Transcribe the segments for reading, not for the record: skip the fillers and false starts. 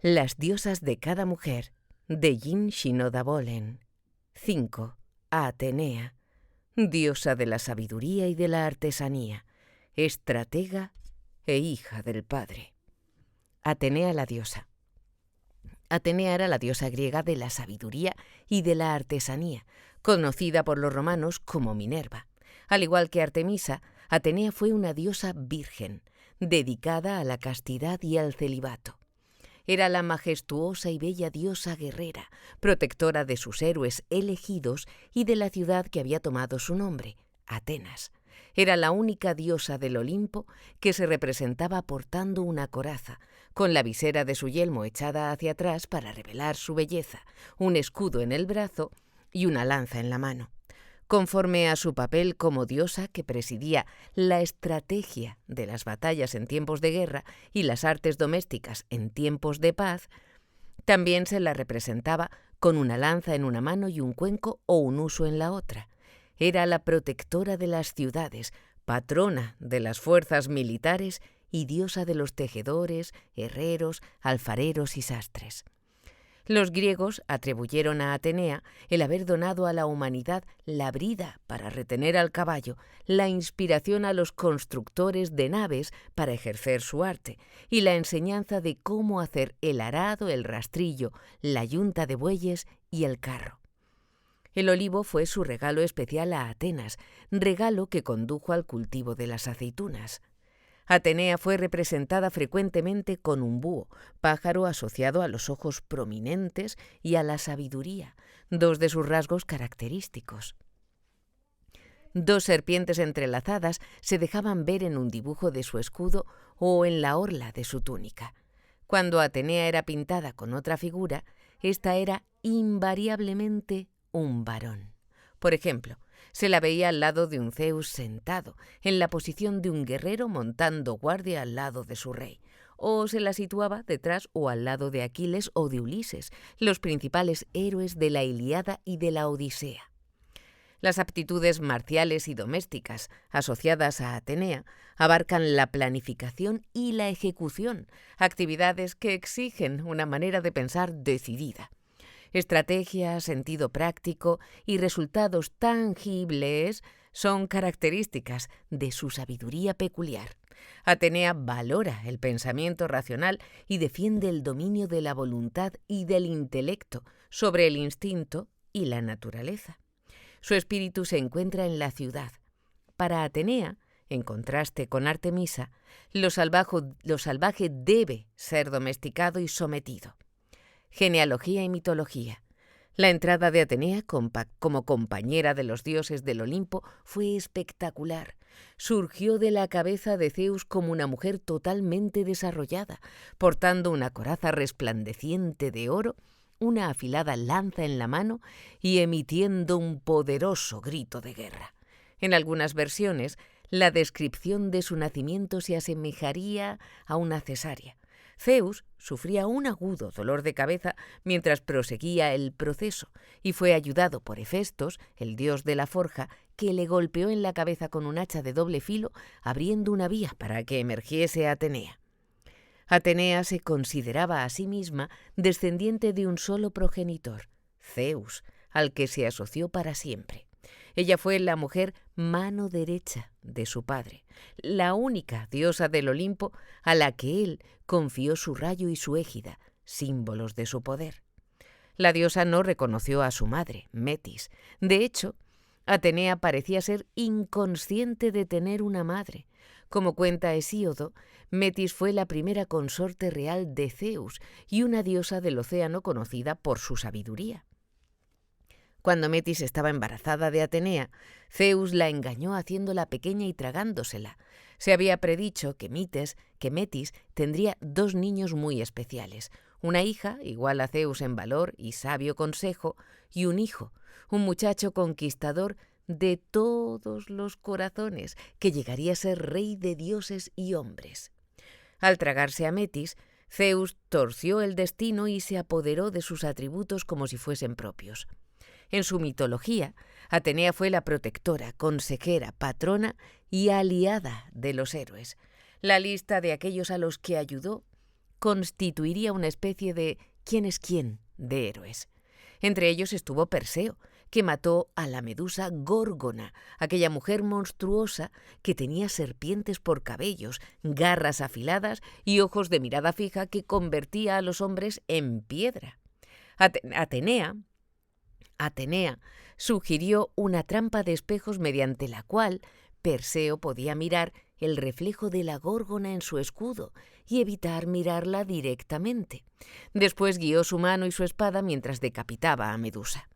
Las diosas de cada mujer, de Jin Shinoda Bolen. 5. Atenea, diosa de la sabiduría y de la artesanía, estratega e hija del padre. Atenea la diosa. Atenea era la diosa griega de la sabiduría y de la artesanía, conocida por los romanos como Minerva. Al igual que Artemisa, Atenea fue una diosa virgen, dedicada a la castidad y al celibato. Era la majestuosa y bella diosa guerrera, protectora de sus héroes elegidos y de la ciudad que había tomado su nombre, Atenas. Era la única diosa del Olimpo que se representaba portando una coraza, con la visera de su yelmo echada hacia atrás para revelar su belleza, un escudo en el brazo y una lanza en la mano. Conforme a su papel como diosa que presidía la estrategia de las batallas en tiempos de guerra y las artes domésticas en tiempos de paz, también se la representaba con una lanza en una mano y un cuenco o un huso en la otra. Era la protectora de las ciudades, patrona de las fuerzas militares y diosa de los tejedores, herreros, alfareros y sastres. Los griegos atribuyeron a Atenea el haber donado a la humanidad la brida para retener al caballo, la inspiración a los constructores de naves para ejercer su arte y la enseñanza de cómo hacer el arado, el rastrillo, la yunta de bueyes y el carro. El olivo fue su regalo especial a Atenas, regalo que condujo al cultivo de las aceitunas. Atenea fue representada frecuentemente con un búho, pájaro asociado a los ojos prominentes y a la sabiduría, dos de sus rasgos característicos. Dos serpientes entrelazadas se dejaban ver en un dibujo de su escudo o en la orla de su túnica. Cuando Atenea era pintada con otra figura, esta era invariablemente un varón. Por ejemplo, se la veía al lado de un Zeus sentado, en la posición de un guerrero montando guardia al lado de su rey, o se la situaba detrás o al lado de Aquiles o de Ulises, los principales héroes de la Ilíada y de la Odisea. Las aptitudes marciales y domésticas asociadas a Atenea abarcan la planificación y la ejecución, actividades que exigen una manera de pensar decidida. Estrategia, sentido práctico y resultados tangibles son características de su sabiduría peculiar. Atenea valora el pensamiento racional y defiende el dominio de la voluntad y del intelecto sobre el instinto y la naturaleza. Su espíritu se encuentra en la ciudad. Para Atenea, en contraste con Artemisa, lo salvaje debe ser domesticado y sometido. Genealogía y mitología. La entrada de Atenea como compañera de los dioses del Olimpo fue espectacular. Surgió de la cabeza de Zeus como una mujer totalmente desarrollada, portando una coraza resplandeciente de oro, una afilada lanza en la mano y emitiendo un poderoso grito de guerra. En algunas versiones, la descripción de su nacimiento se asemejaría a una cesárea. Zeus sufría un agudo dolor de cabeza mientras proseguía el proceso y fue ayudado por Hefestos, el dios de la forja, que le golpeó en la cabeza con un hacha de doble filo, abriendo una vía para que emergiese Atenea. Atenea se consideraba a sí misma descendiente de un solo progenitor, Zeus, al que se asoció para siempre. Ella fue la mujer mano derecha de su padre, la única diosa del Olimpo a la que él confió su rayo y su égida, símbolos de su poder. La diosa no reconoció a su madre, Metis. De hecho, Atenea parecía ser inconsciente de tener una madre. Como cuenta Hesíodo, Metis fue la primera consorte real de Zeus y una diosa del océano conocida por su sabiduría. Cuando Metis estaba embarazada de Atenea, Zeus la engañó haciéndola pequeña y tragándosela. Se había predicho que Metis tendría dos niños muy especiales, una hija, igual a Zeus en valor y sabio consejo, y un hijo, un muchacho conquistador de todos los corazones, que llegaría a ser rey de dioses y hombres. Al tragarse a Metis, Zeus torció el destino y se apoderó de sus atributos como si fuesen propios. En su mitología, Atenea fue la protectora, consejera, patrona y aliada de los héroes. La lista de aquellos a los que ayudó constituiría una especie de quién es quién de héroes. Entre ellos estuvo Perseo, que mató a la medusa Górgona, aquella mujer monstruosa que tenía serpientes por cabellos, garras afiladas y ojos de mirada fija que convertía a los hombres en piedra. Atenea sugirió una trampa de espejos mediante la cual Perseo podía mirar el reflejo de la Górgona en su escudo y evitar mirarla directamente. Después guió su mano y su espada mientras decapitaba a Medusa.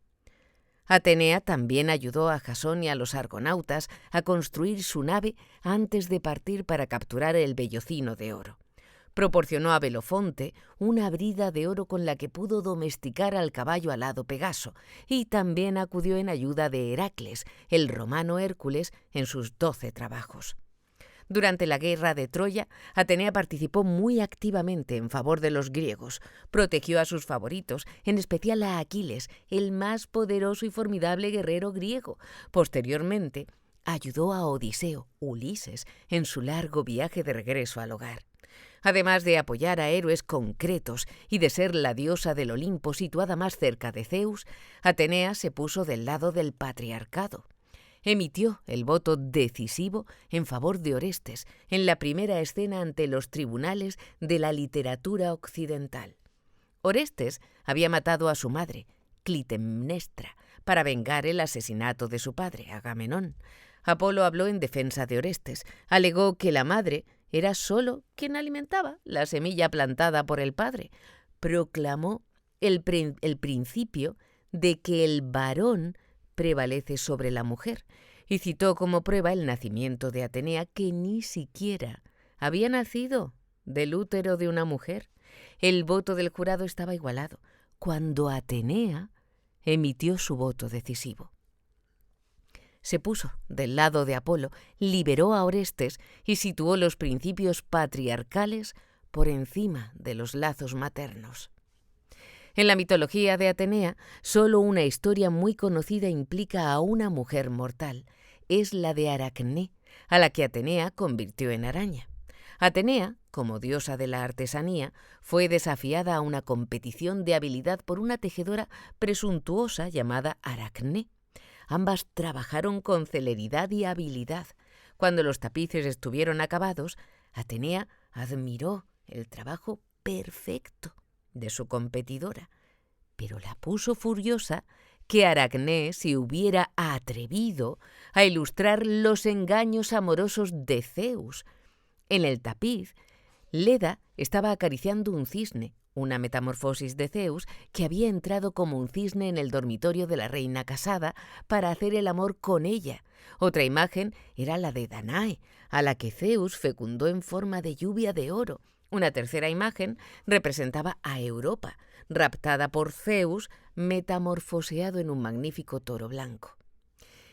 Atenea también ayudó a Jasón y a los argonautas a construir su nave antes de partir para capturar el vellocino de oro. Proporcionó a Belofonte una brida de oro con la que pudo domesticar al caballo alado Pegaso, y también acudió en ayuda de Heracles, el romano Hércules, en sus 12 trabajos. Durante la guerra de Troya, Atenea participó muy activamente en favor de los griegos, protegió a sus favoritos, en especial a Aquiles, el más poderoso y formidable guerrero griego. Posteriormente, ayudó a Odiseo, Ulises, en su largo viaje de regreso al hogar. Además de apoyar a héroes concretos y de ser la diosa del Olimpo situada más cerca de Zeus, Atenea se puso del lado del patriarcado. Emitió el voto decisivo en favor de Orestes en la primera escena ante los tribunales de la literatura occidental. Orestes había matado a su madre, Clitemnestra, para vengar el asesinato de su padre, Agamenón. Apolo habló en defensa de Orestes, alegó que la madre era solo quien alimentaba la semilla plantada por el padre. Proclamó el principio de que el varón prevalece sobre la mujer y citó como prueba el nacimiento de Atenea, que ni siquiera había nacido del útero de una mujer. El voto del jurado estaba igualado cuando Atenea emitió su voto decisivo. Se puso del lado de Apolo, liberó a Orestes y situó los principios patriarcales por encima de los lazos maternos. En la mitología de Atenea, solo una historia muy conocida implica a una mujer mortal. Es la de Aracné, a la que Atenea convirtió en araña. Atenea, como diosa de la artesanía, fue desafiada a una competición de habilidad por una tejedora presuntuosa llamada Aracné. Ambas trabajaron con celeridad y habilidad. Cuando los tapices estuvieron acabados, Atenea admiró el trabajo perfecto de su competidora, pero la puso furiosa que Aracné se hubiera atrevido a ilustrar los engaños amorosos de Zeus. En el tapiz, Leda estaba acariciando un cisne, una metamorfosis de Zeus que había entrado como un cisne en el dormitorio de la reina casada para hacer el amor con ella. Otra imagen era la de Danae, a la que Zeus fecundó en forma de lluvia de oro. Una tercera imagen representaba a Europa, raptada por Zeus, metamorfoseado en un magnífico toro blanco.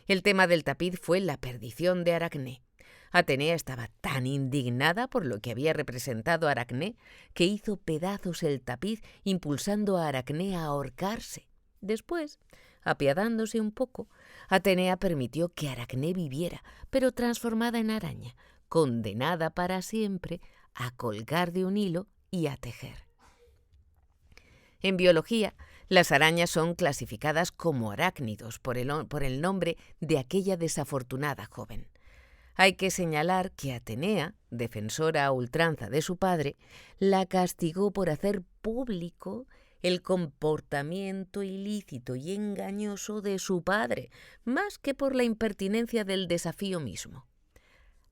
El tema del tapiz fue la perdición de Aracné. Atenea estaba tan indignada por lo que había representado Aracné que hizo pedazos el tapiz, impulsando a Aracné a ahorcarse. Después, apiadándose un poco, Atenea permitió que Aracné viviera, pero transformada en araña, condenada para siempre a colgar de un hilo y a tejer. En biología, las arañas son clasificadas como arácnidos por el nombre de aquella desafortunada joven. Hay que señalar que Atenea, defensora a ultranza de su padre, la castigó por hacer público el comportamiento ilícito y engañoso de su padre, más que por la impertinencia del desafío mismo.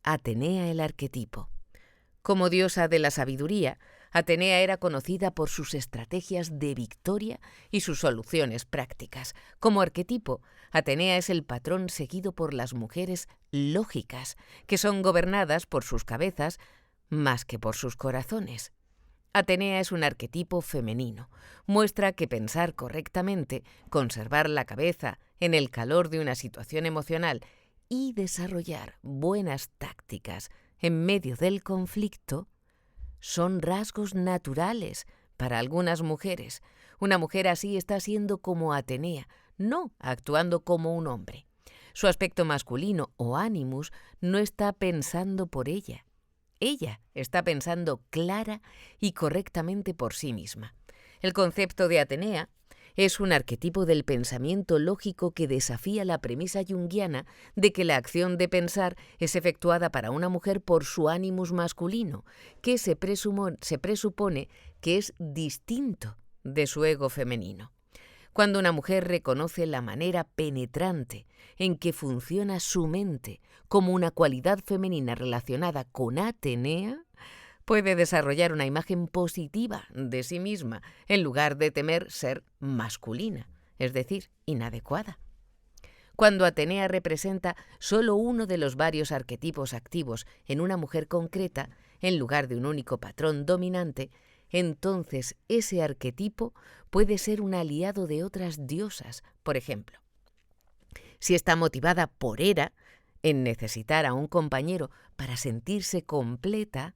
Atenea el arquetipo. Como diosa de la sabiduría, Atenea era conocida por sus estrategias de victoria y sus soluciones prácticas. Como arquetipo, Atenea es el patrón seguido por las mujeres lógicas, que son gobernadas por sus cabezas más que por sus corazones. Atenea es un arquetipo femenino. Muestra que pensar correctamente, conservar la cabeza en el calor de una situación emocional y desarrollar buenas tácticas en medio del conflicto son rasgos naturales para algunas mujeres. Una mujer así está siendo como Atenea, no actuando como un hombre. Su aspecto masculino o animus no está pensando por ella. Ella está pensando clara y correctamente por sí misma. El concepto de Atenea es un arquetipo del pensamiento lógico que desafía la premisa junguiana de que la acción de pensar es efectuada para una mujer por su animus masculino, que se presupone que es distinto de su ego femenino. Cuando una mujer reconoce la manera penetrante en que funciona su mente como una cualidad femenina relacionada con Atenea, puede desarrollar una imagen positiva de sí misma en lugar de temer ser masculina, es decir, inadecuada. Cuando Atenea representa solo uno de los varios arquetipos activos en una mujer concreta, en lugar de un único patrón dominante, entonces ese arquetipo puede ser un aliado de otras diosas, por ejemplo. Si está motivada por Hera, en necesitar a un compañero para sentirse completa,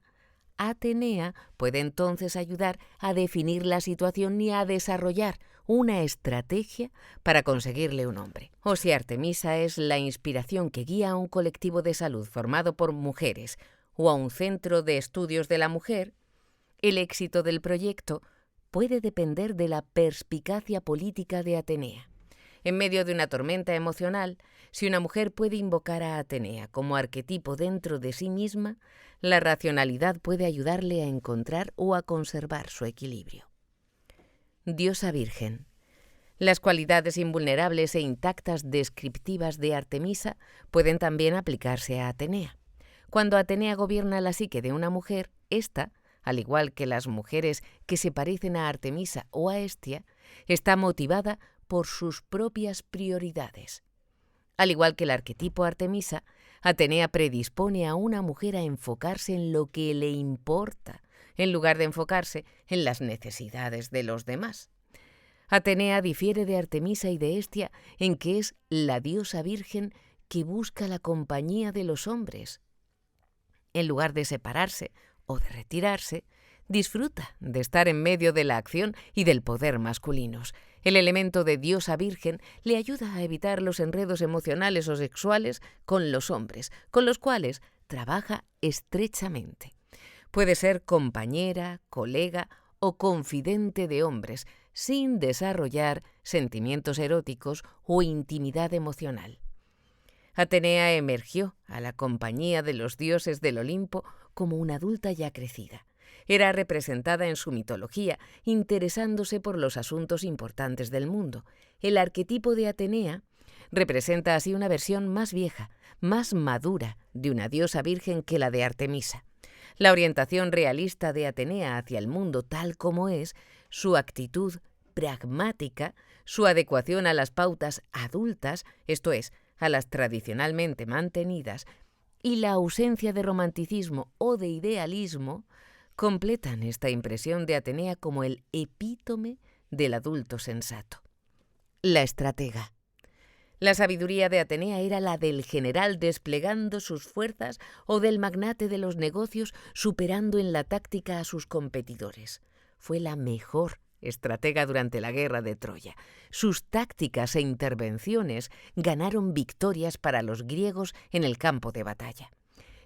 Atenea puede entonces ayudar a definir la situación y a desarrollar una estrategia para conseguirle un hombre. O si Artemisa es la inspiración que guía a un colectivo de salud formado por mujeres o a un centro de estudios de la mujer, el éxito del proyecto puede depender de la perspicacia política de Atenea. En medio de una tormenta emocional, si una mujer puede invocar a Atenea como arquetipo dentro de sí misma, la racionalidad puede ayudarle a encontrar o a conservar su equilibrio. Diosa Virgen. Las cualidades invulnerables e intactas descriptivas de Artemisa pueden también aplicarse a Atenea. Cuando Atenea gobierna la psique de una mujer, ésta, al igual que las mujeres que se parecen a Artemisa o a Hestia, está motivada por sus propias prioridades. Al igual que el arquetipo Artemisa, Atenea predispone a una mujer a enfocarse en lo que le importa, en lugar de enfocarse en las necesidades de los demás. Atenea difiere de Artemisa y de Hestia en que es la diosa virgen que busca la compañía de los hombres. En lugar de separarse o de retirarse, disfruta de estar en medio de la acción y del poder masculinos. El elemento de diosa virgen le ayuda a evitar los enredos emocionales o sexuales con los hombres, con los cuales trabaja estrechamente. Puede ser compañera, colega o confidente de hombres, sin desarrollar sentimientos eróticos o intimidad emocional. Atenea emergió a la compañía de los dioses del Olimpo como una adulta ya crecida. Era representada en su mitología, interesándose por los asuntos importantes del mundo. El arquetipo de Atenea representa así una versión más vieja, más madura de una diosa virgen que la de Artemisa. La orientación realista de Atenea hacia el mundo tal como es, su actitud pragmática, su adecuación a las pautas adultas, esto es, a las tradicionalmente mantenidas, y la ausencia de romanticismo o de idealismo, completan esta impresión de Atenea como el epítome del adulto sensato. La estratega. La sabiduría de Atenea era la del general desplegando sus fuerzas o del magnate de los negocios superando en la táctica a sus competidores. Fue la mejor estratega durante la guerra de Troya. Sus tácticas e intervenciones ganaron victorias para los griegos en el campo de batalla.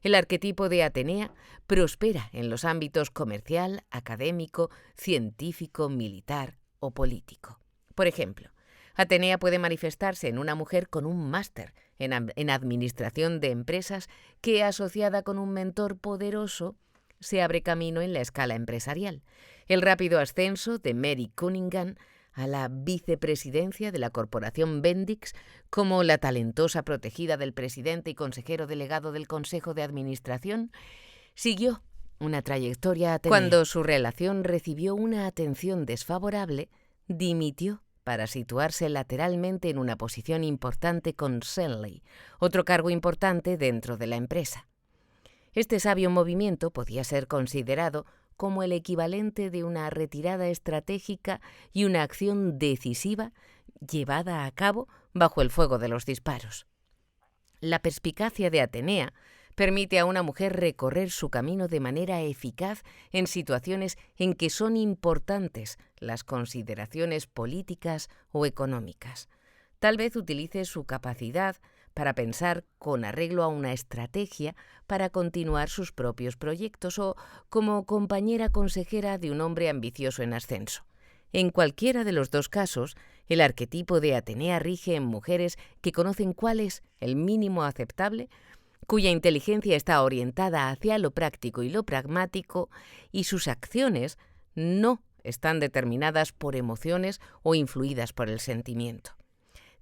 El arquetipo de Atenea prospera en los ámbitos comercial, académico, científico, militar o político. Por ejemplo, Atenea puede manifestarse en una mujer con un máster en administración de empresas que, asociada con un mentor poderoso, se abre camino en la escala empresarial. El rápido ascenso de Mary Cunningham a la vicepresidencia de la corporación Bendix como la talentosa protegida del presidente y consejero delegado del Consejo de Administración, siguió una trayectoria Atenea. Cuando su relación recibió una atención desfavorable, dimitió para situarse lateralmente en una posición importante con Selly, otro cargo importante dentro de la empresa. Este sabio movimiento podía ser considerado como el equivalente de una retirada estratégica y una acción decisiva llevada a cabo bajo el fuego de los disparos. La perspicacia de Atenea permite a una mujer recorrer su camino de manera eficaz en situaciones en que son importantes las consideraciones políticas o económicas. Tal vez utilice su capacidad para pensar con arreglo a una estrategia para continuar sus propios proyectos o como compañera consejera de un hombre ambicioso en ascenso. En cualquiera de los dos casos, el arquetipo de Atenea rige en mujeres que conocen cuál es el mínimo aceptable, cuya inteligencia está orientada hacia lo práctico y lo pragmático, y sus acciones no están determinadas por emociones o influidas por el sentimiento.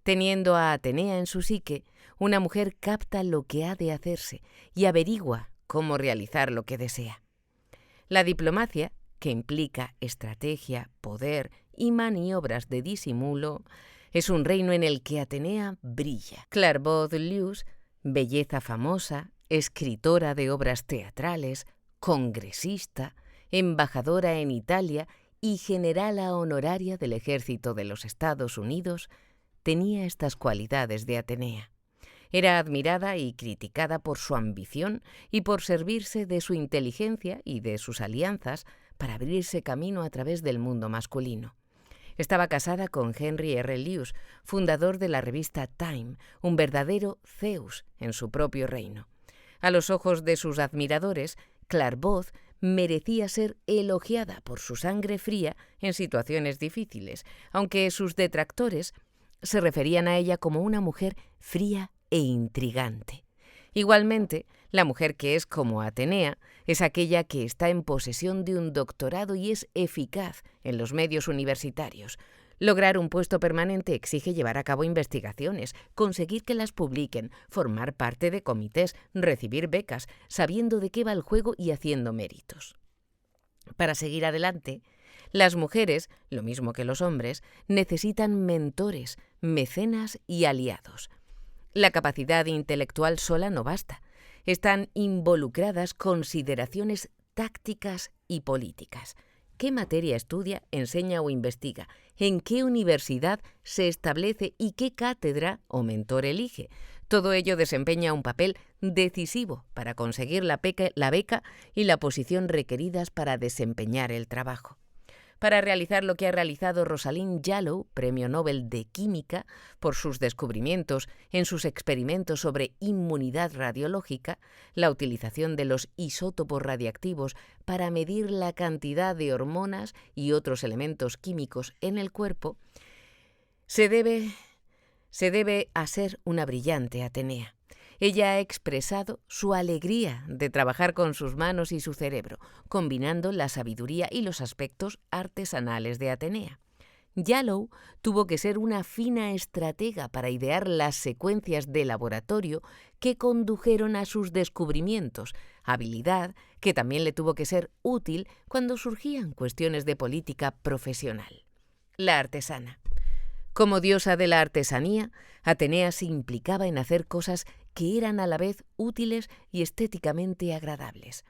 Teniendo a Atenea en su psique, una mujer capta lo que ha de hacerse y averigua cómo realizar lo que desea. La diplomacia, que implica estrategia, poder y maniobras de disimulo, es un reino en el que Atenea brilla. Clairvaux Luce, belleza famosa, escritora de obras teatrales, congresista, embajadora en Italia y generala honoraria del ejército de los Estados Unidos, tenía estas cualidades de Atenea. Era admirada y criticada por su ambición y por servirse de su inteligencia y de sus alianzas para abrirse camino a través del mundo masculino. Estaba casada con Henry R. Luce, fundador de la revista Time, un verdadero Zeus en su propio reino. A los ojos de sus admiradores, Clairvaux merecía ser elogiada por su sangre fría en situaciones difíciles, aunque sus detractores se referían a ella como una mujer fría e intrigante. Igualmente, la mujer que es como Atenea es aquella que está en posesión de un doctorado y es eficaz en los medios universitarios. Lograr un puesto permanente exige llevar a cabo investigaciones, conseguir que las publiquen, formar parte de comités, recibir becas, sabiendo de qué va el juego y haciendo méritos. Para seguir adelante, las mujeres, lo mismo que los hombres, necesitan mentores, mecenas y aliados. La capacidad intelectual sola no basta. Están involucradas consideraciones tácticas y políticas. ¿Qué materia estudia, enseña o investiga? ¿En qué universidad se establece y qué cátedra o mentor elige? Todo ello desempeña un papel decisivo para conseguir la beca y la posición requeridas para desempeñar el trabajo. Para realizar lo que ha realizado Rosalind Yalow, Premio Nobel de Química, por sus descubrimientos en sus experimentos sobre inmunidad radiológica, la utilización de los isótopos radiactivos para medir la cantidad de hormonas y otros elementos químicos en el cuerpo, se debe a ser una brillante Atenea. Ella ha expresado su alegría de trabajar con sus manos y su cerebro, combinando la sabiduría y los aspectos artesanales de Atenea. Yalow tuvo que ser una fina estratega para idear las secuencias de laboratorio que condujeron a sus descubrimientos, habilidad que también le tuvo que ser útil cuando surgían cuestiones de política profesional. La artesana. Como diosa de la artesanía, Atenea se implicaba en hacer cosas que eran a la vez útiles y estéticamente agradables.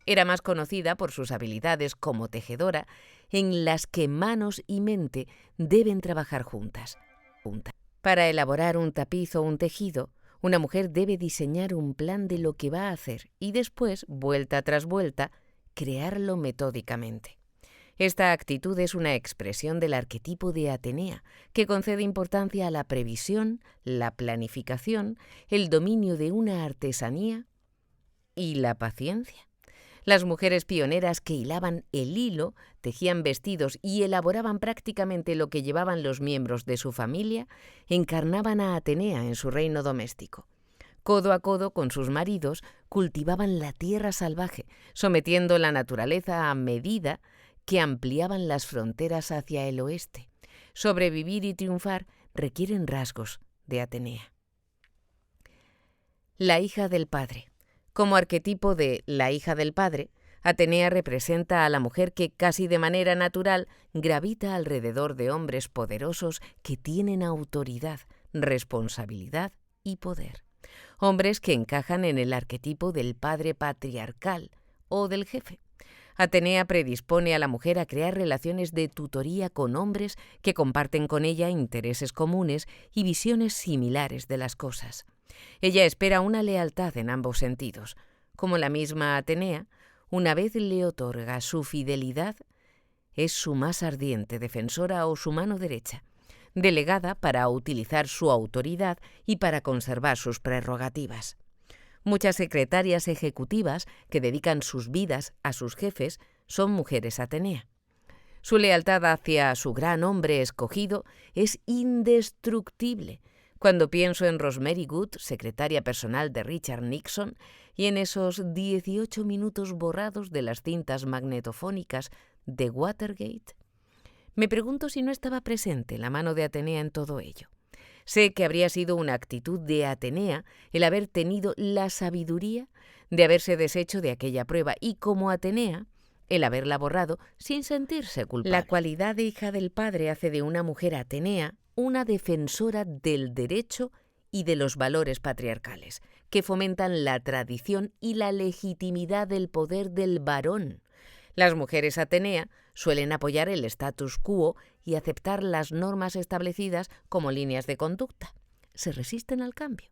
Era más conocida por sus habilidades como tejedora, en las que manos y mente deben trabajar juntas. Para elaborar un tapiz o un tejido, una mujer debe diseñar un plan de lo que va a hacer y después, vuelta tras vuelta, crearlo metódicamente. Esta actitud es una expresión del arquetipo de Atenea, que concede importancia a la previsión, la planificación, el dominio de una artesanía y la paciencia. Las mujeres pioneras que hilaban el hilo, tejían vestidos y elaboraban prácticamente lo que llevaban los miembros de su familia, encarnaban a Atenea en su reino doméstico. Codo a codo con sus maridos, cultivaban la tierra salvaje, sometiendo la naturaleza a medida que ampliaban las fronteras hacia el oeste. Sobrevivir y triunfar requieren rasgos de Atenea. La hija del padre. Como arquetipo de la hija del padre, Atenea representa a la mujer que casi de manera natural gravita alrededor de hombres poderosos que tienen autoridad, responsabilidad y poder. Hombres que encajan en el arquetipo del padre patriarcal o del jefe. Atenea predispone a la mujer a crear relaciones de tutoría con hombres que comparten con ella intereses comunes y visiones similares de las cosas. Ella espera una lealtad en ambos sentidos. Como la misma Atenea, una vez le otorga su fidelidad, es su más ardiente defensora o su mano derecha. delegada para utilizar su autoridad y para conservar sus prerrogativas. Muchas secretarias ejecutivas que dedican sus vidas a sus jefes son mujeres Atenea. Su lealtad hacia su gran hombre escogido es indestructible. Cuando pienso en Rosemary Good, secretaria personal de Richard Nixon, y en esos 18 minutos borrados de las cintas magnetofónicas de Watergate, me pregunto si no estaba presente la mano de Atenea en todo ello. Sé que habría sido una actitud de Atenea el haber tenido la sabiduría de haberse deshecho de aquella prueba y, como Atenea, el haberla borrado sin sentirse culpable. La cualidad de hija del padre hace de una mujer Atenea una defensora del derecho y de los valores patriarcales, que fomentan la tradición y la legitimidad del poder del varón. Las mujeres Atenea suelen apoyar el status quo y aceptar las normas establecidas como líneas de conducta. Se resisten al cambio.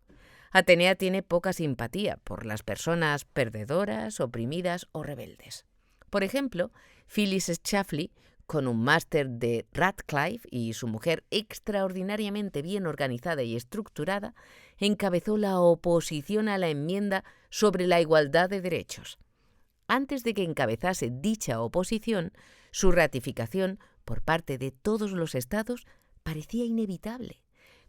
Atenea tiene poca simpatía por las personas perdedoras, oprimidas o rebeldes. Por ejemplo, Phyllis Schlafly, con un máster de Radcliffe y su mujer extraordinariamente bien organizada y estructurada, encabezó la oposición a la enmienda sobre la igualdad de derechos. Antes de que encabezase dicha oposición, su ratificación por parte de todos los estados parecía inevitable.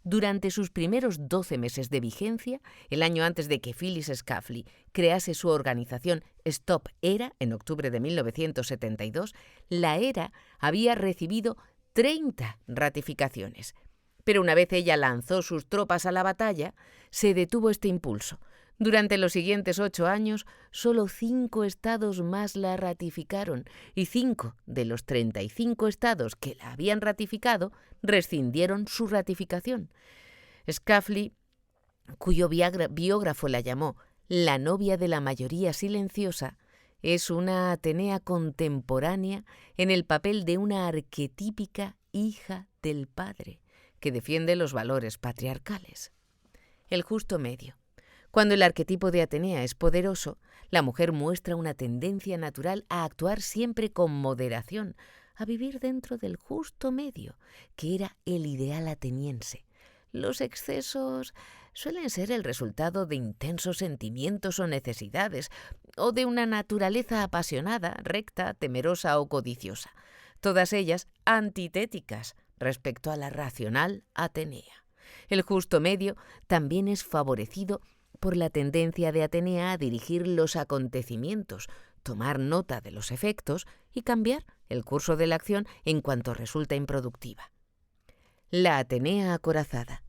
Durante sus primeros 12 meses de vigencia, el año antes de que Phyllis Schlafly crease su organización Stop ERA, en octubre de 1972, la ERA había recibido 30 ratificaciones. Pero una vez ella lanzó sus tropas a la batalla, se detuvo este impulso. Durante los siguientes 8 años, solo 5 estados más la ratificaron y 5 de los 35 estados que la habían ratificado rescindieron su ratificación. Schlafly, cuyo biógrafo la llamó la novia de la mayoría silenciosa, es una Atenea contemporánea en el papel de una arquetípica hija del padre que defiende los valores patriarcales. El justo medio. Cuando el arquetipo de Atenea es poderoso, la mujer muestra una tendencia natural a actuar siempre con moderación, a vivir dentro del justo medio, que era el ideal ateniense. Los excesos suelen ser el resultado de intensos sentimientos o necesidades, o de una naturaleza apasionada, recta, temerosa o codiciosa, todas ellas antitéticas respecto a la racional Atenea. El justo medio también es favorecido por la tendencia de Atenea a dirigir los acontecimientos, tomar nota de los efectos y cambiar el curso de la acción en cuanto resulta improductiva. La Atenea acorazada.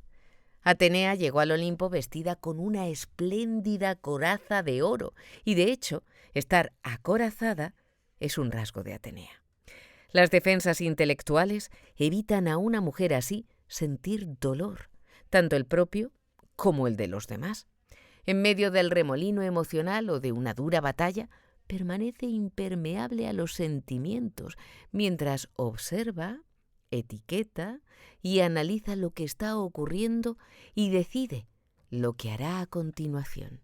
Atenea llegó al Olimpo vestida con una espléndida coraza de oro, y de hecho, estar acorazada es un rasgo de Atenea. Las defensas intelectuales evitan a una mujer así sentir dolor, tanto el propio como el de los demás. En medio del remolino emocional o de una dura batalla, permanece impermeable a los sentimientos, mientras observa, etiqueta y analiza lo que está ocurriendo y decide lo que hará a continuación.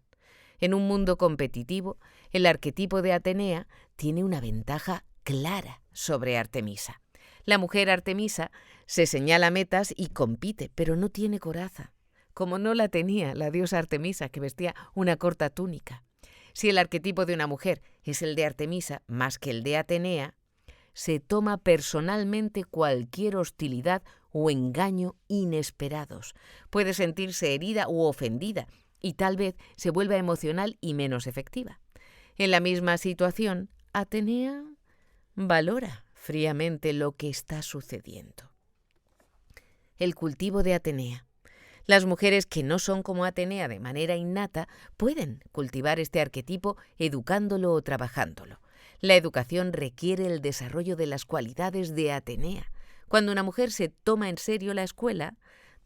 En un mundo competitivo, el arquetipo de Atenea tiene una ventaja clara sobre Artemisa. La mujer Artemisa se señala metas y compite, pero no tiene coraza, como no la tenía la diosa Artemisa, que vestía una corta túnica. Si el arquetipo de una mujer es el de Artemisa más que el de Atenea, se toma personalmente cualquier hostilidad o engaño inesperados. Puede sentirse herida u ofendida y tal vez se vuelva emocional y menos efectiva. En la misma situación, Atenea valora fríamente lo que está sucediendo. El cultivo de Atenea. Las mujeres que no son como Atenea de manera innata pueden cultivar este arquetipo educándolo o trabajándolo. La educación requiere el desarrollo de las cualidades de Atenea. Cuando una mujer se toma en serio la escuela,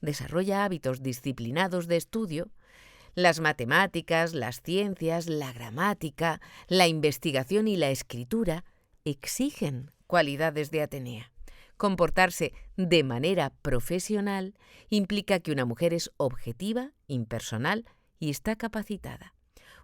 desarrolla hábitos disciplinados de estudio, las matemáticas, las ciencias, la gramática, la investigación y la escritura exigen cualidades de Atenea. Comportarse de manera profesional implica que una mujer es objetiva, impersonal y está capacitada.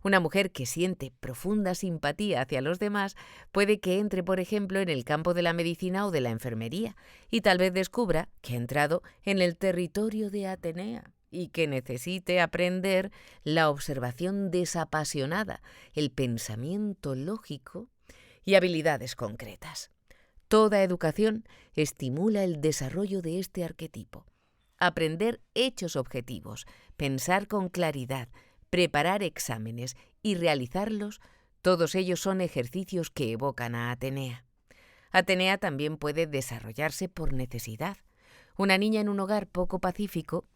Una mujer que siente profunda simpatía hacia los demás puede que entre, por ejemplo, en el campo de la medicina o de la enfermería y tal vez descubra que ha entrado en el territorio de Atenea y que necesite aprender la observación desapasionada, el pensamiento lógico y habilidades concretas. Toda educación estimula el desarrollo de este arquetipo. Aprender hechos objetivos, pensar con claridad, preparar exámenes y realizarlos, todos ellos son ejercicios que evocan a Atenea. Atenea también puede desarrollarse por necesidad. Una niña en un hogar poco pacífico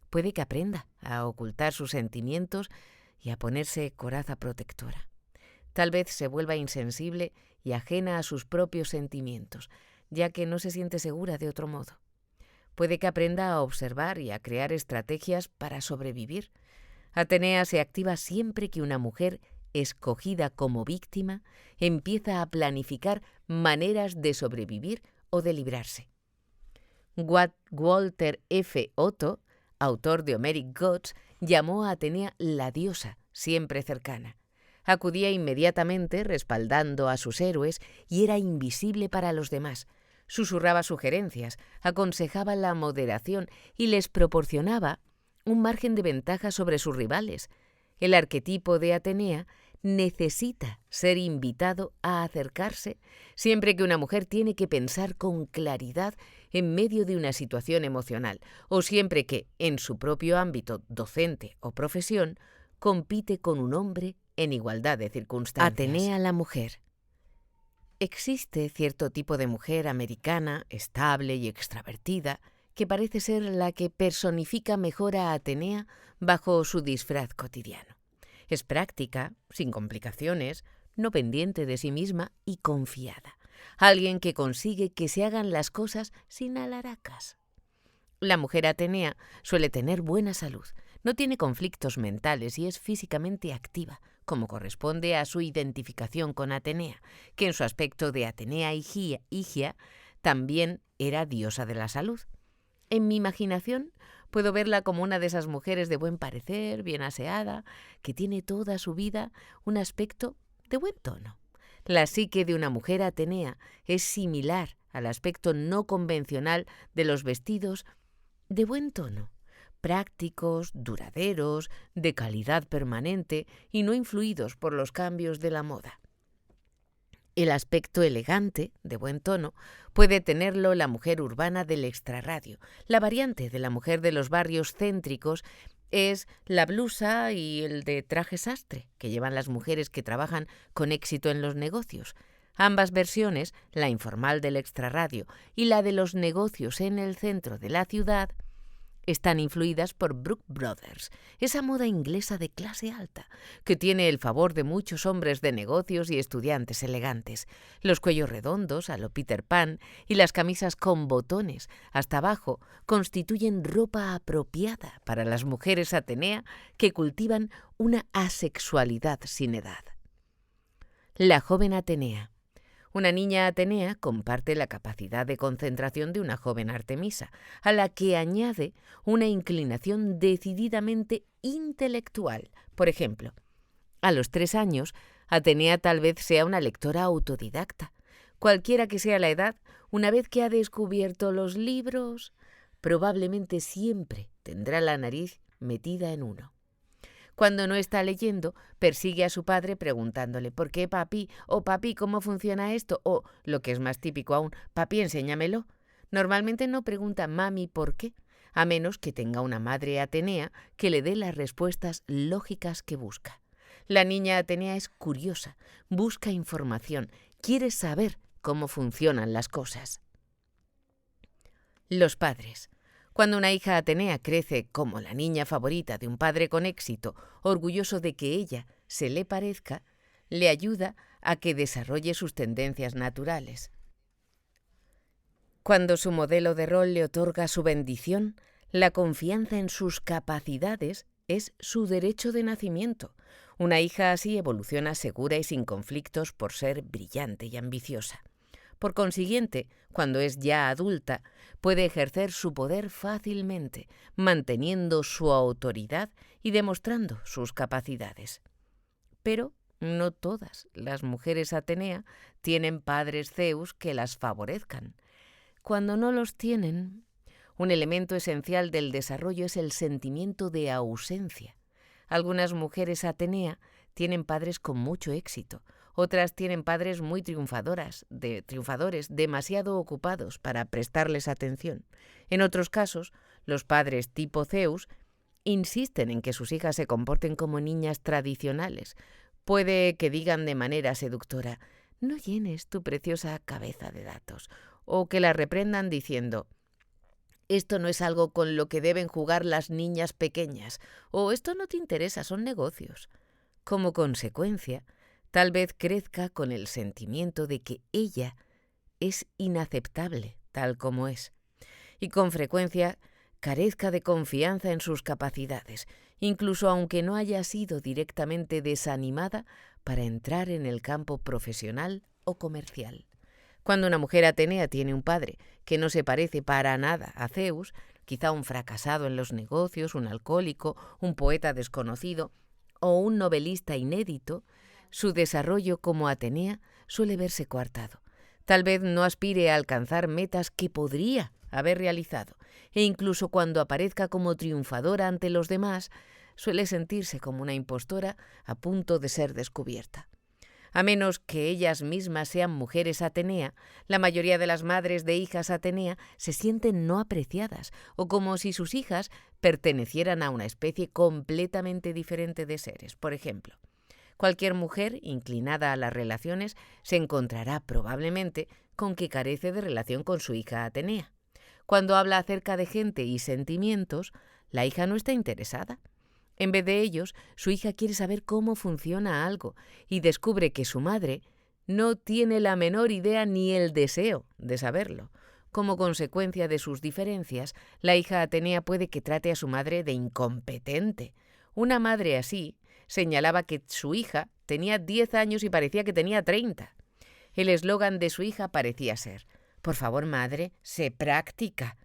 puede que aprenda a ocultar sus sentimientos y a ponerse coraza protectora. Tal vez se vuelva insensible y ajena a sus propios sentimientos, ya que no se siente segura de otro modo. Puede que aprenda a observar y a crear estrategias para sobrevivir. Atenea se activa siempre que una mujer escogida como víctima empieza a planificar maneras de sobrevivir o de librarse. Walter F. Otto, autor de Homeric Gods, llamó a Atenea la diosa, siempre cercana. Acudía inmediatamente respaldando a sus héroes y era invisible para los demás. Susurraba sugerencias, aconsejaba la moderación y les proporcionaba un margen de ventaja sobre sus rivales. El arquetipo de Atenea necesita ser invitado a acercarse siempre que una mujer tiene que pensar con claridad en medio de una situación emocional o siempre que, en su propio ámbito docente o profesión, compite con un hombre en igualdad de circunstancias. Atenea la mujer. Existe cierto tipo de mujer americana, estable y extravertida, que parece ser la que personifica mejor a Atenea bajo su disfraz cotidiano. Es práctica, sin complicaciones, no pendiente de sí misma y confiada. Alguien que consigue que se hagan las cosas sin alaracas. La mujer Atenea suele tener buena salud, no tiene conflictos mentales y es físicamente activa, como corresponde a su identificación con Atenea, que en su aspecto de Atenea Higia también era diosa de la salud. En mi imaginación puedo verla como una de esas mujeres de buen parecer, bien aseada, que tiene toda su vida un aspecto de buen tono. La psique de una mujer Atenea es similar al aspecto no convencional de los vestidos de buen tono, prácticos, duraderos, de calidad permanente y no influidos por los cambios de la moda. El aspecto elegante, de buen tono, puede tenerlo la mujer urbana del extrarradio. La variante de la mujer de los barrios céntricos es la blusa y el de traje sastre, que llevan las mujeres que trabajan con éxito en los negocios. Ambas versiones, la informal del extrarradio y la de los negocios en el centro de la ciudad, están influidas por Brooke Brothers, esa moda inglesa de clase alta, que tiene el favor de muchos hombres de negocios y estudiantes elegantes. Los cuellos redondos, a lo Peter Pan, y las camisas con botones hasta abajo constituyen ropa apropiada para las mujeres Atenea que cultivan una asexualidad sin edad. La joven Atenea. Una niña Atenea comparte la capacidad de concentración de una joven Artemisa, a la que añade una inclinación decididamente intelectual. Por ejemplo, a los 3 años, Atenea tal vez sea una lectora autodidacta. Cualquiera que sea la edad, una vez que ha descubierto los libros, probablemente siempre tendrá la nariz metida en uno. Cuando no está leyendo, persigue a su padre preguntándole «¿Por qué, papi?» o «Papi, ¿cómo funciona esto?» o, lo que es más típico aún, «Papi, enséñamelo». Normalmente no pregunta «Mami, ¿por qué?», a menos que tenga una madre Atenea que le dé las respuestas lógicas que busca. La niña Atenea es curiosa, busca información, quiere saber cómo funcionan las cosas. Los padres. Cuando una hija Atenea crece como la niña favorita de un padre con éxito, orgulloso de que ella se le parezca, le ayuda a que desarrolle sus tendencias naturales. Cuando su modelo de rol le otorga su bendición, la confianza en sus capacidades es su derecho de nacimiento. Una hija así evoluciona segura y sin conflictos por ser brillante y ambiciosa. Por consiguiente, cuando es ya adulta, puede ejercer su poder fácilmente, manteniendo su autoridad y demostrando sus capacidades. Pero no todas las mujeres Atenea tienen padres Zeus que las favorezcan. Cuando no los tienen, un elemento esencial del desarrollo es el sentimiento de ausencia. Algunas mujeres Atenea tienen padres con mucho éxito, otras tienen padres muy triunfadores, demasiado ocupados para prestarles atención. En otros casos, los padres tipo Zeus insisten en que sus hijas se comporten como niñas tradicionales. Puede que digan de manera seductora: «No llenes tu preciosa cabeza de datos», o que la reprendan diciendo: «Esto no es algo con lo que deben jugar las niñas pequeñas», o «Esto no te interesa, son negocios». Como consecuencia, tal vez crezca con el sentimiento de que ella es inaceptable tal como es, y con frecuencia carezca de confianza en sus capacidades, incluso aunque no haya sido directamente desanimada para entrar en el campo profesional o comercial. Cuando una mujer Atenea tiene un padre que no se parece para nada a Zeus, quizá un fracasado en los negocios, un alcohólico, un poeta desconocido o un novelista inédito, su desarrollo como Atenea suele verse coartado. Tal vez no aspire a alcanzar metas que podría haber realizado, e incluso cuando aparezca como triunfadora ante los demás, suele sentirse como una impostora a punto de ser descubierta. A menos que ellas mismas sean mujeres Atenea, la mayoría de las madres de hijas Atenea se sienten no apreciadas o como si sus hijas pertenecieran a una especie completamente diferente de seres. Por ejemplo, cualquier mujer inclinada a las relaciones se encontrará probablemente con que carece de relación con su hija Atenea. Cuando habla acerca de gente y sentimientos, la hija no está interesada. En vez de ellos, su hija quiere saber cómo funciona algo y descubre que su madre no tiene la menor idea ni el deseo de saberlo. Como consecuencia de sus diferencias, la hija Atenea puede que trate a su madre de incompetente. Una madre así señalaba que su hija tenía 10 años y parecía que tenía 30. El eslogan de su hija parecía ser: «Por favor, madre, sé práctica».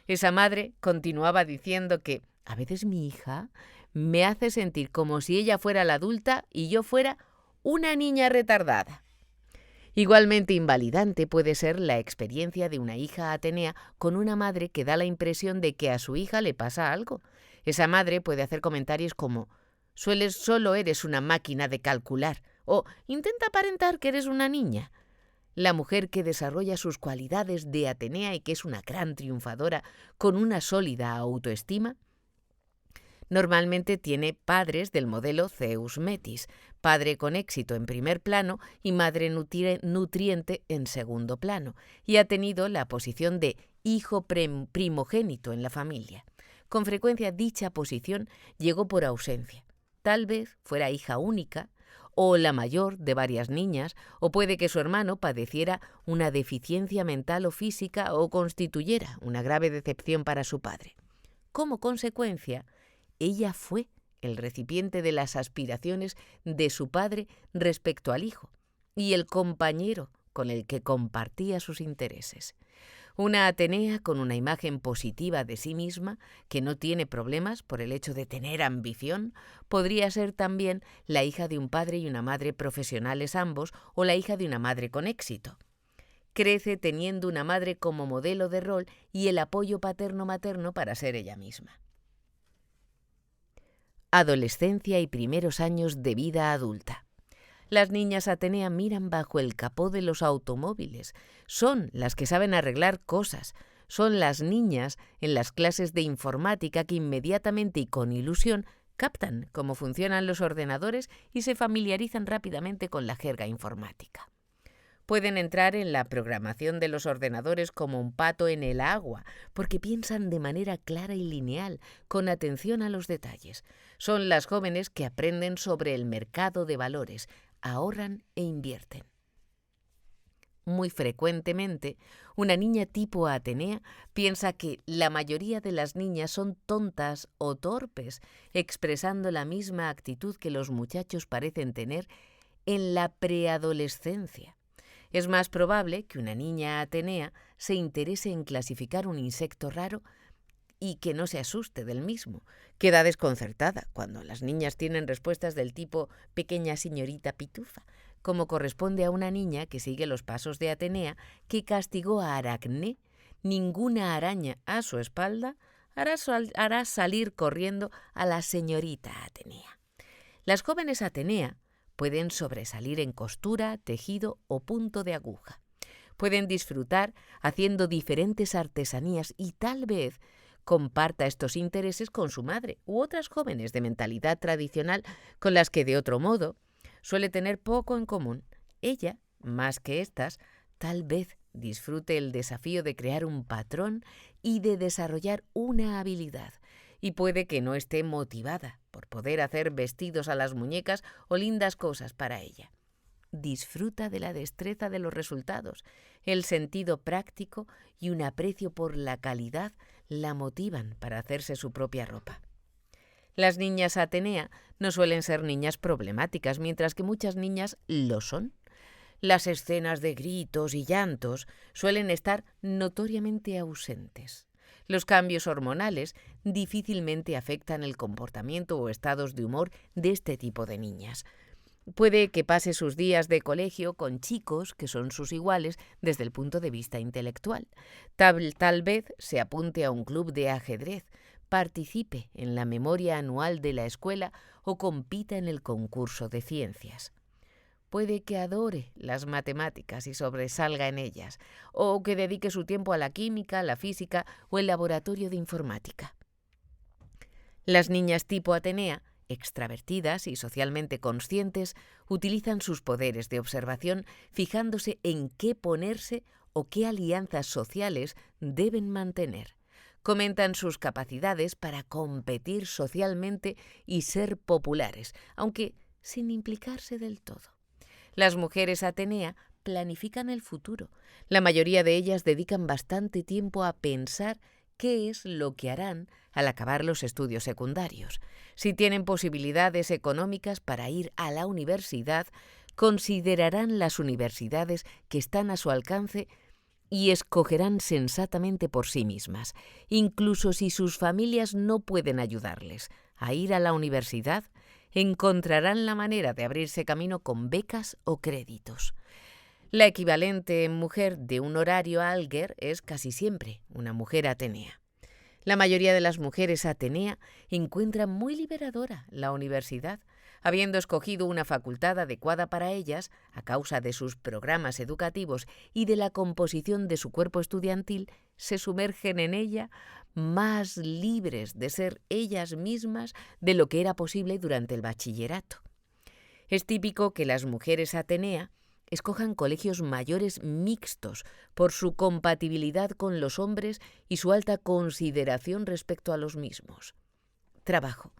Esa madre continuaba diciendo que «a veces mi hija me hace sentir como si ella fuera la adulta y yo fuera una niña retardada». Igualmente invalidante puede ser la experiencia de una hija Atenea con una madre que da la impresión de que a su hija le pasa algo. Esa madre puede hacer comentarios como «solo eres una máquina de calcular» o «intenta aparentar que eres una niña». La mujer que desarrolla sus cualidades de Atenea y que es una gran triunfadora con una sólida autoestima, normalmente tiene padres del modelo Zeus Metis, padre con éxito en primer plano y madre nutriente en segundo plano, y ha tenido la posición de hijo primogénito en la familia. Con frecuencia dicha posición llegó por ausencia. Tal vez fuera hija única, o la mayor de varias niñas, o puede que su hermano padeciera una deficiencia mental o física o constituyera una grave decepción para su padre. Como consecuencia, ella fue el recipiente de las aspiraciones de su padre respecto al hijo y el compañero con el que compartía sus intereses. Una Atenea con una imagen positiva de sí misma, que no tiene problemas por el hecho de tener ambición, podría ser también la hija de un padre y una madre profesionales ambos, o la hija de una madre con éxito. Crece teniendo una madre como modelo de rol y el apoyo paterno-materno para ser ella misma. Adolescencia y primeros años de vida adulta. Las niñas Atenea miran bajo el capó de los automóviles. Son las que saben arreglar cosas. Son las niñas en las clases de informática que inmediatamente y con ilusión captan cómo funcionan los ordenadores y se familiarizan rápidamente con la jerga informática. Pueden entrar en la programación de los ordenadores como un pato en el agua, porque piensan de manera clara y lineal, con atención a los detalles. Son las jóvenes que aprenden sobre el mercado de valores, ahorran e invierten. Muy frecuentemente, una niña tipo Atenea piensa que la mayoría de las niñas son tontas o torpes, expresando la misma actitud que los muchachos parecen tener en la preadolescencia. Es más probable que una niña Atenea se interese en clasificar un insecto raro y que no se asuste del mismo. Queda desconcertada cuando las niñas tienen respuestas del tipo «pequeña señorita Pitufa», como corresponde a una niña que sigue los pasos de Atenea, que castigó a Aracné. Ninguna araña a su espalda hará salir corriendo a la señorita Atenea. Las jóvenes Atenea pueden sobresalir en costura, tejido o punto de aguja. Pueden disfrutar haciendo diferentes artesanías y tal vez comparta estos intereses con su madre u otras jóvenes de mentalidad tradicional con las que de otro modo suele tener poco en común. Ella, más que estas, tal vez disfrute el desafío de crear un patrón y de desarrollar una habilidad, y puede que no esté motivada por poder hacer vestidos a las muñecas o lindas cosas para ella. Disfruta de la destreza de los resultados, el sentido práctico y un aprecio por la calidad la motivan para hacerse su propia ropa. Las niñas Atenea no suelen ser niñas problemáticas, mientras que muchas niñas lo son. Las escenas de gritos y llantos suelen estar notoriamente ausentes. Los cambios hormonales difícilmente afectan el comportamiento o estados de humor de este tipo de niñas. Puede que pase sus días de colegio con chicos que son sus iguales desde el punto de vista intelectual. Tal vez se apunte a un club de ajedrez, participe en la memoria anual de la escuela o compita en el concurso de ciencias. Puede que adore las matemáticas y sobresalga en ellas, o que dedique su tiempo a la química, la física o el laboratorio de informática. Las niñas tipo Atenea, extravertidas y socialmente conscientes, utilizan sus poderes de observación fijándose en qué ponerse o qué alianzas sociales deben mantener. Comentan sus capacidades para competir socialmente y ser populares, aunque sin implicarse del todo. Las mujeres Atenea planifican el futuro. La mayoría de ellas dedican bastante tiempo a pensar qué es lo que harán al acabar los estudios secundarios. Si tienen posibilidades económicas para ir a la universidad, considerarán las universidades que están a su alcance y escogerán sensatamente por sí mismas, incluso si sus familias no pueden ayudarles a ir a la universidad. Encontrarán la manera de abrirse camino con becas o créditos. La equivalente mujer de un horario Alger es casi siempre una mujer Atenea. La mayoría de las mujeres Atenea encuentran muy liberadora la universidad, habiendo escogido una facultad adecuada para ellas a causa de sus programas educativos y de la composición de su cuerpo estudiantil. Se sumergen en ella más libres de ser ellas mismas de lo que era posible durante el bachillerato. Es típico que las mujeres Atenea escojan colegios mayores mixtos por su compatibilidad con los hombres y su alta consideración respecto a los mismos. Trabajo.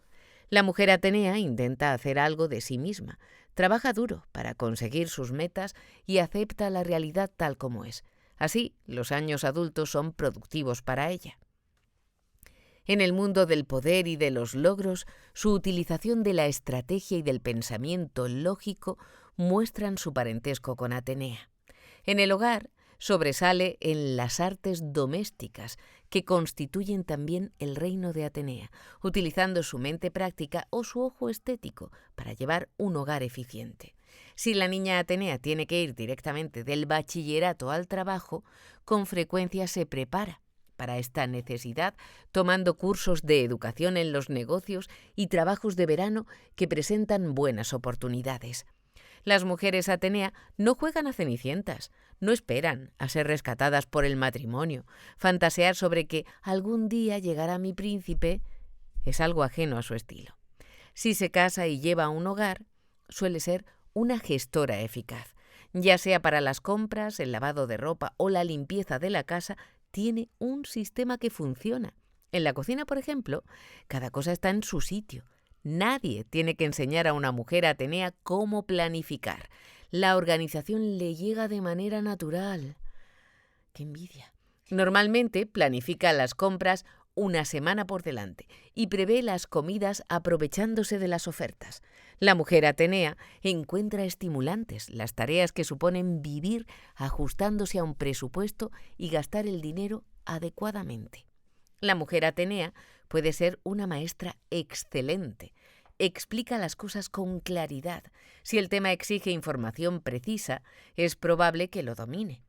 La mujer Atenea intenta hacer algo de sí misma, trabaja duro para conseguir sus metas y acepta la realidad tal como es. Así, los años adultos son productivos para ella. En el mundo del poder y de los logros, su utilización de la estrategia y del pensamiento lógico muestran su parentesco con Atenea. En el hogar, sobresale en las artes domésticas, que constituyen también el reino de Atenea, utilizando su mente práctica o su ojo estético para llevar un hogar eficiente. Si la niña Atenea tiene que ir directamente del bachillerato al trabajo, con frecuencia se prepara para esta necesidad, tomando cursos de educación en los negocios y trabajos de verano que presentan buenas oportunidades. Las mujeres Atenea no juegan a cenicientas, no esperan a ser rescatadas por el matrimonio. Fantasear sobre que algún día llegará mi príncipe es algo ajeno a su estilo. Si se casa y lleva un hogar, suele ser una gestora eficaz. Ya sea para las compras, el lavado de ropa o la limpieza de la casa, tiene un sistema que funciona. En la cocina, por ejemplo, cada cosa está en su sitio. Nadie tiene que enseñar a una mujer Atenea cómo planificar. La organización le llega de manera natural. ¡Qué envidia! Normalmente planifica las compras una semana por delante y prevé las comidas aprovechándose de las ofertas. La mujer Atenea encuentra estimulantes las tareas que suponen vivir ajustándose a un presupuesto y gastar el dinero adecuadamente. La mujer Atenea puede ser una maestra excelente. Explica las cosas con claridad. Si el tema exige información precisa, es probable que lo domine.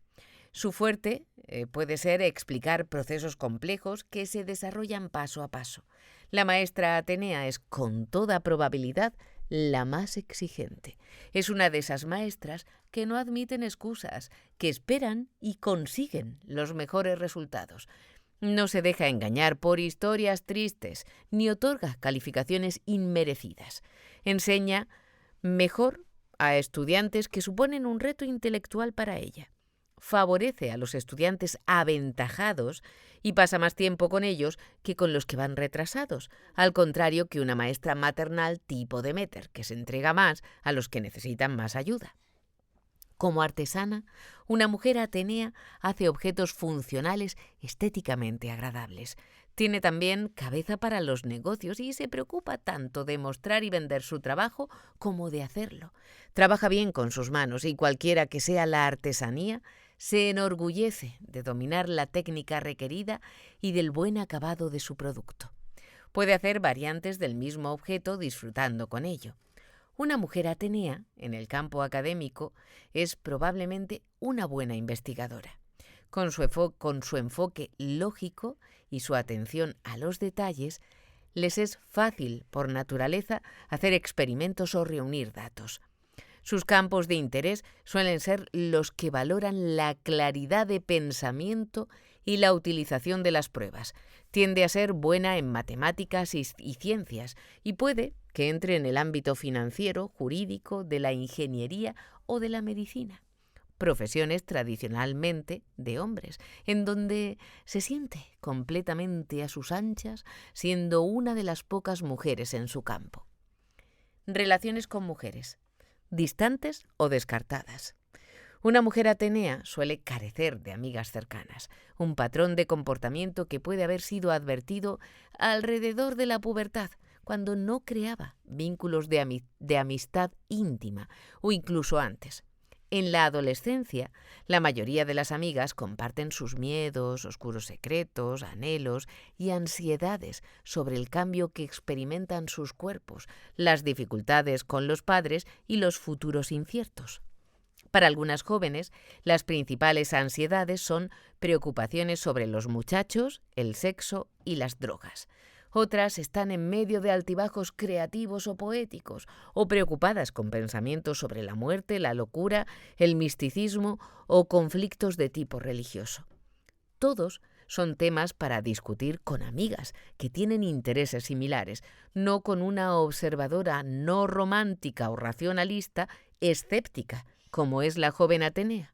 Su fuerte puede ser explicar procesos complejos que se desarrollan paso a paso. La maestra Atenea es, con toda probabilidad, la más exigente. Es una de esas maestras que no admiten excusas, que esperan y consiguen los mejores resultados. No se deja engañar por historias tristes, ni otorga calificaciones inmerecidas. Enseña mejor a estudiantes que suponen un reto intelectual para ella. Favorece a los estudiantes aventajados y pasa más tiempo con ellos que con los que van retrasados, al contrario que una maestra maternal tipo Demeter, que se entrega más a los que necesitan más ayuda. Como artesana, una mujer Atenea hace objetos funcionales estéticamente agradables. Tiene también cabeza para los negocios y se preocupa tanto de mostrar y vender su trabajo como de hacerlo. Trabaja bien con sus manos y cualquiera que sea la artesanía, se enorgullece de dominar la técnica requerida y del buen acabado de su producto. Puede hacer variantes del mismo objeto disfrutando con ello. Una mujer Atenea, en el campo académico, es probablemente una buena investigadora. Con su enfoque lógico y su atención a los detalles, les es fácil, por naturaleza, hacer experimentos o reunir datos. Sus campos de interés suelen ser los que valoran la claridad de pensamiento y la utilización de las pruebas. Tiende a ser buena en matemáticas y ciencias y puede que entre en el ámbito financiero, jurídico, de la ingeniería o de la medicina. Profesiones tradicionalmente de hombres, en donde se siente completamente a sus anchas, siendo una de las pocas mujeres en su campo. Relaciones con mujeres, distantes o descartadas. Una mujer Atenea suele carecer de amigas cercanas, un patrón de comportamiento que puede haber sido advertido alrededor de la pubertad, cuando no creaba vínculos de amistad íntima o incluso antes. En la adolescencia, la mayoría de las amigas comparten sus miedos, oscuros secretos, anhelos y ansiedades sobre el cambio que experimentan sus cuerpos, las dificultades con los padres y los futuros inciertos. Para algunas jóvenes, las principales ansiedades son preocupaciones sobre los muchachos, el sexo y las drogas. Otras están en medio de altibajos creativos o poéticos, o preocupadas con pensamientos sobre la muerte, la locura, el misticismo o conflictos de tipo religioso. Todos son temas para discutir con amigas que tienen intereses similares, no con una observadora no romántica o racionalista escéptica, como es la joven Atenea.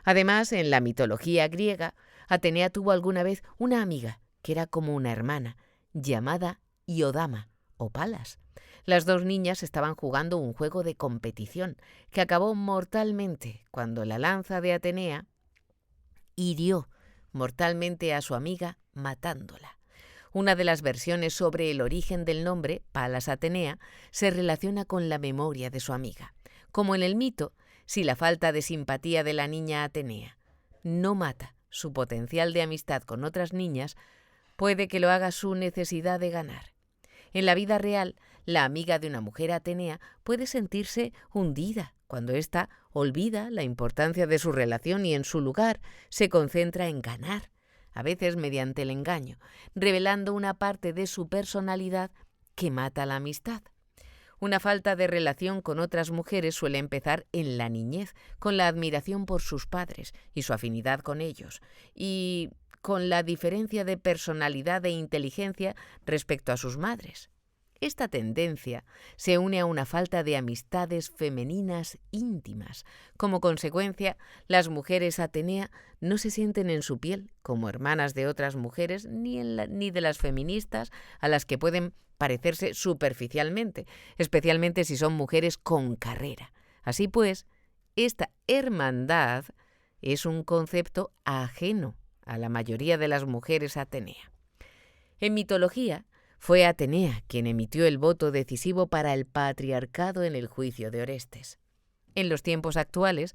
Además, en la mitología griega, Atenea tuvo alguna vez una amiga que era como una hermana, llamada Iodama o Palas. Las dos niñas estaban jugando un juego de competición que acabó mortalmente cuando la lanza de Atenea hirió mortalmente a su amiga matándola. Una de las versiones sobre el origen del nombre, Palas Atenea, se relaciona con la memoria de su amiga. Como en el mito, si la falta de simpatía de la niña Atenea no mata su potencial de amistad con otras niñas, puede que lo haga su necesidad de ganar. En la vida real, la amiga de una mujer Atenea puede sentirse hundida cuando ésta olvida la importancia de su relación y en su lugar se concentra en ganar, a veces mediante el engaño, revelando una parte de su personalidad que mata la amistad. Una falta de relación con otras mujeres suele empezar en la niñez, con la admiración por sus padres y su afinidad con ellos, y con la diferencia de personalidad e inteligencia respecto a sus madres. Esta tendencia se une a una falta de amistades femeninas íntimas. Como consecuencia, las mujeres Atenea no se sienten en su piel como hermanas de otras mujeres ni de las feministas a las que pueden parecerse superficialmente, especialmente si son mujeres con carrera. Así pues, esta hermandad es un concepto ajeno a la mayoría de las mujeres Atenea. En mitología, fue Atenea quien emitió el voto decisivo para el patriarcado en el juicio de Orestes. En los tiempos actuales,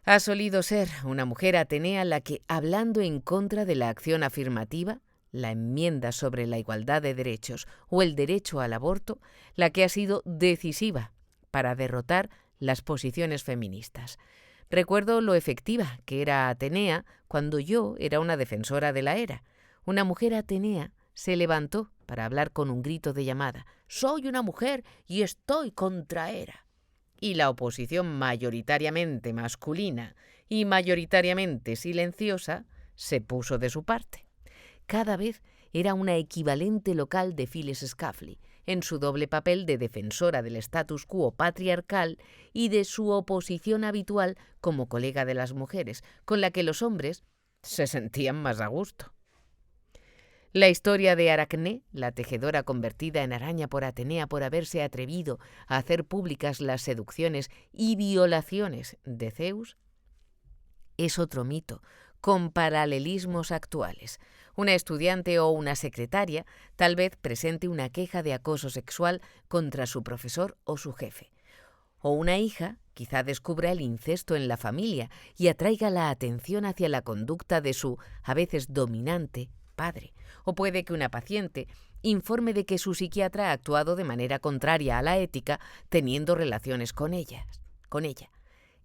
Ha solido ser una mujer Atenea la que, hablando en contra de la acción afirmativa, la enmienda sobre la igualdad de derechos o el derecho al aborto, la que ha sido decisiva para derrotar las posiciones feministas. Recuerdo lo efectiva que era Atenea cuando yo era una defensora de la era. Una mujer Atenea se levantó para hablar con un grito de llamada: «Soy una mujer y estoy contra Hera». Y la oposición mayoritariamente masculina y mayoritariamente silenciosa se puso de su parte. Cada vez era una equivalente local de Phyllis Schlafly, en su doble papel de defensora del status quo patriarcal y de su oposición habitual como colega de las mujeres, con la que los hombres se sentían más a gusto. La historia de Aracné, la tejedora convertida en araña por Atenea por haberse atrevido a hacer públicas las seducciones y violaciones de Zeus, es otro mito, con paralelismos actuales. Una estudiante o una secretaria tal vez presente una queja de acoso sexual contra su profesor o su jefe. O una hija quizá descubra el incesto en la familia y atraiga la atención hacia la conducta de su, a veces dominante, padre. O puede que una paciente informe de que su psiquiatra ha actuado de manera contraria a la ética teniendo relaciones con ella.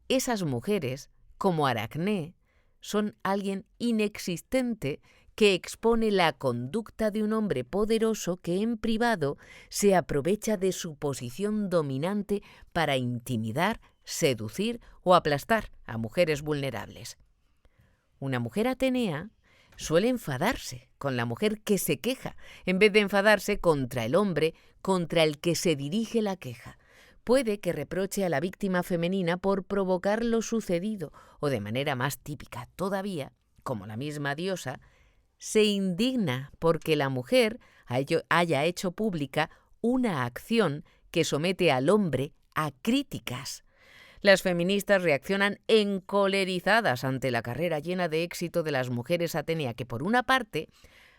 Esas mujeres, como Aracné, son alguien inexistente que expone la conducta de un hombre poderoso que en privado se aprovecha de su posición dominante para intimidar, seducir o aplastar a mujeres vulnerables. Una mujer Atenea suele enfadarse con la mujer que se queja, en vez de enfadarse contra el hombre contra el que se dirige la queja. Puede que reproche a la víctima femenina por provocar lo sucedido, o de manera más típica todavía, como la misma diosa, se indigna porque la mujer haya hecho pública una acción que somete al hombre a críticas. Las feministas reaccionan encolerizadas ante la carrera llena de éxito de las mujeres Atenea que, por una parte,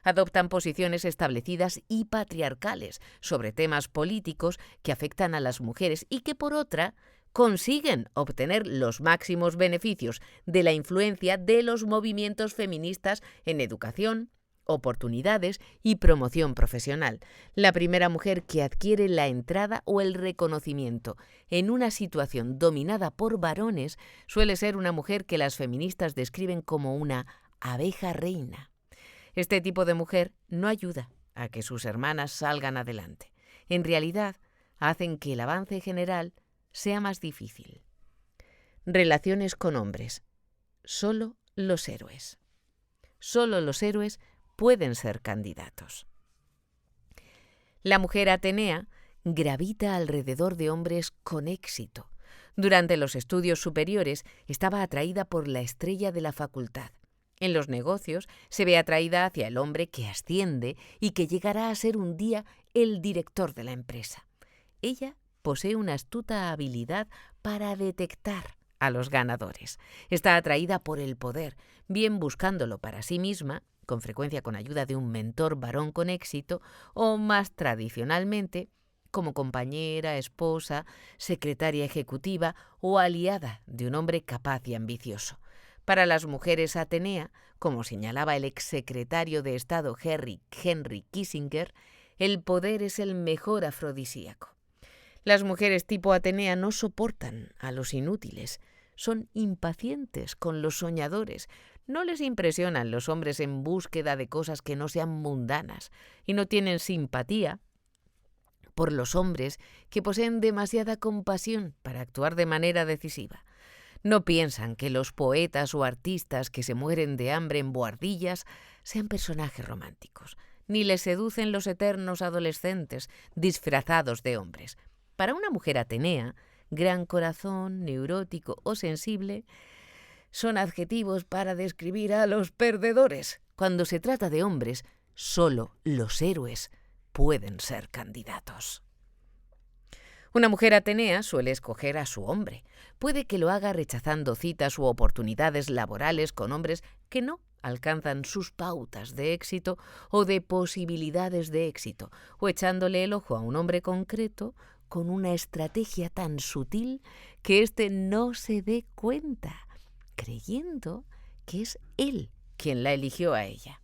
adoptan posiciones establecidas y patriarcales sobre temas políticos que afectan a las mujeres y que, por otra, consiguen obtener los máximos beneficios de la influencia de los movimientos feministas en educación, oportunidades y promoción profesional. La primera mujer que adquiere la entrada o el reconocimiento en una situación dominada por varones suele ser una mujer que las feministas describen como una abeja reina. Este tipo de mujer no ayuda a que sus hermanas salgan adelante. En realidad, hacen que el avance general sea más difícil. Relaciones con hombres. Solo los héroes. Solo los héroes pueden ser candidatos. La mujer Atenea gravita alrededor de hombres con éxito. Durante los estudios superiores estaba atraída por la estrella de la facultad. En los negocios se ve atraída hacia el hombre que asciende y que llegará a ser un día el director de la empresa. Ella posee una astuta habilidad para detectar a los ganadores. Está atraída por el poder, bien buscándolo para sí misma, con frecuencia con ayuda de un mentor varón con éxito, o más tradicionalmente, como compañera, esposa, secretaria ejecutiva o aliada de un hombre capaz y ambicioso. Para las mujeres Atenea, como señalaba el exsecretario de Estado Henry Kissinger, el poder es el mejor afrodisíaco. Las mujeres tipo Atenea no soportan a los inútiles, son impacientes con los soñadores, no les impresionan los hombres en búsqueda de cosas que no sean mundanas y no tienen simpatía por los hombres que poseen demasiada compasión para actuar de manera decisiva. No piensan que los poetas o artistas que se mueren de hambre en buhardillas sean personajes románticos, ni les seducen los eternos adolescentes disfrazados de hombres. Para una mujer Atenea, gran corazón, neurótico o sensible son adjetivos para describir a los perdedores. Cuando se trata de hombres, solo los héroes pueden ser candidatos. Una mujer Atenea suele escoger a su hombre. Puede que lo haga rechazando citas u oportunidades laborales con hombres que no alcanzan sus pautas de éxito o de posibilidades de éxito, o echándole el ojo a un hombre concreto con una estrategia tan sutil que éste no se dé cuenta. creyendo que es él quien la eligió a ella.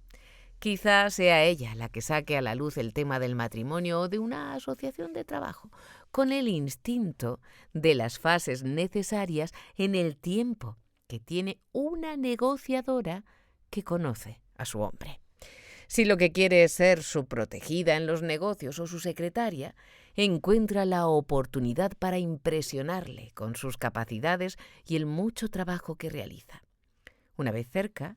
Quizá sea ella la que saque a la luz el tema del matrimonio o de una asociación de trabajo, con el instinto de las fases necesarias en el tiempo que tiene una negociadora que conoce a su hombre. Si lo que quiere es ser su protegida en los negocios o su secretaria, encuentra la oportunidad para impresionarle con sus capacidades y el mucho trabajo que realiza. Una vez cerca,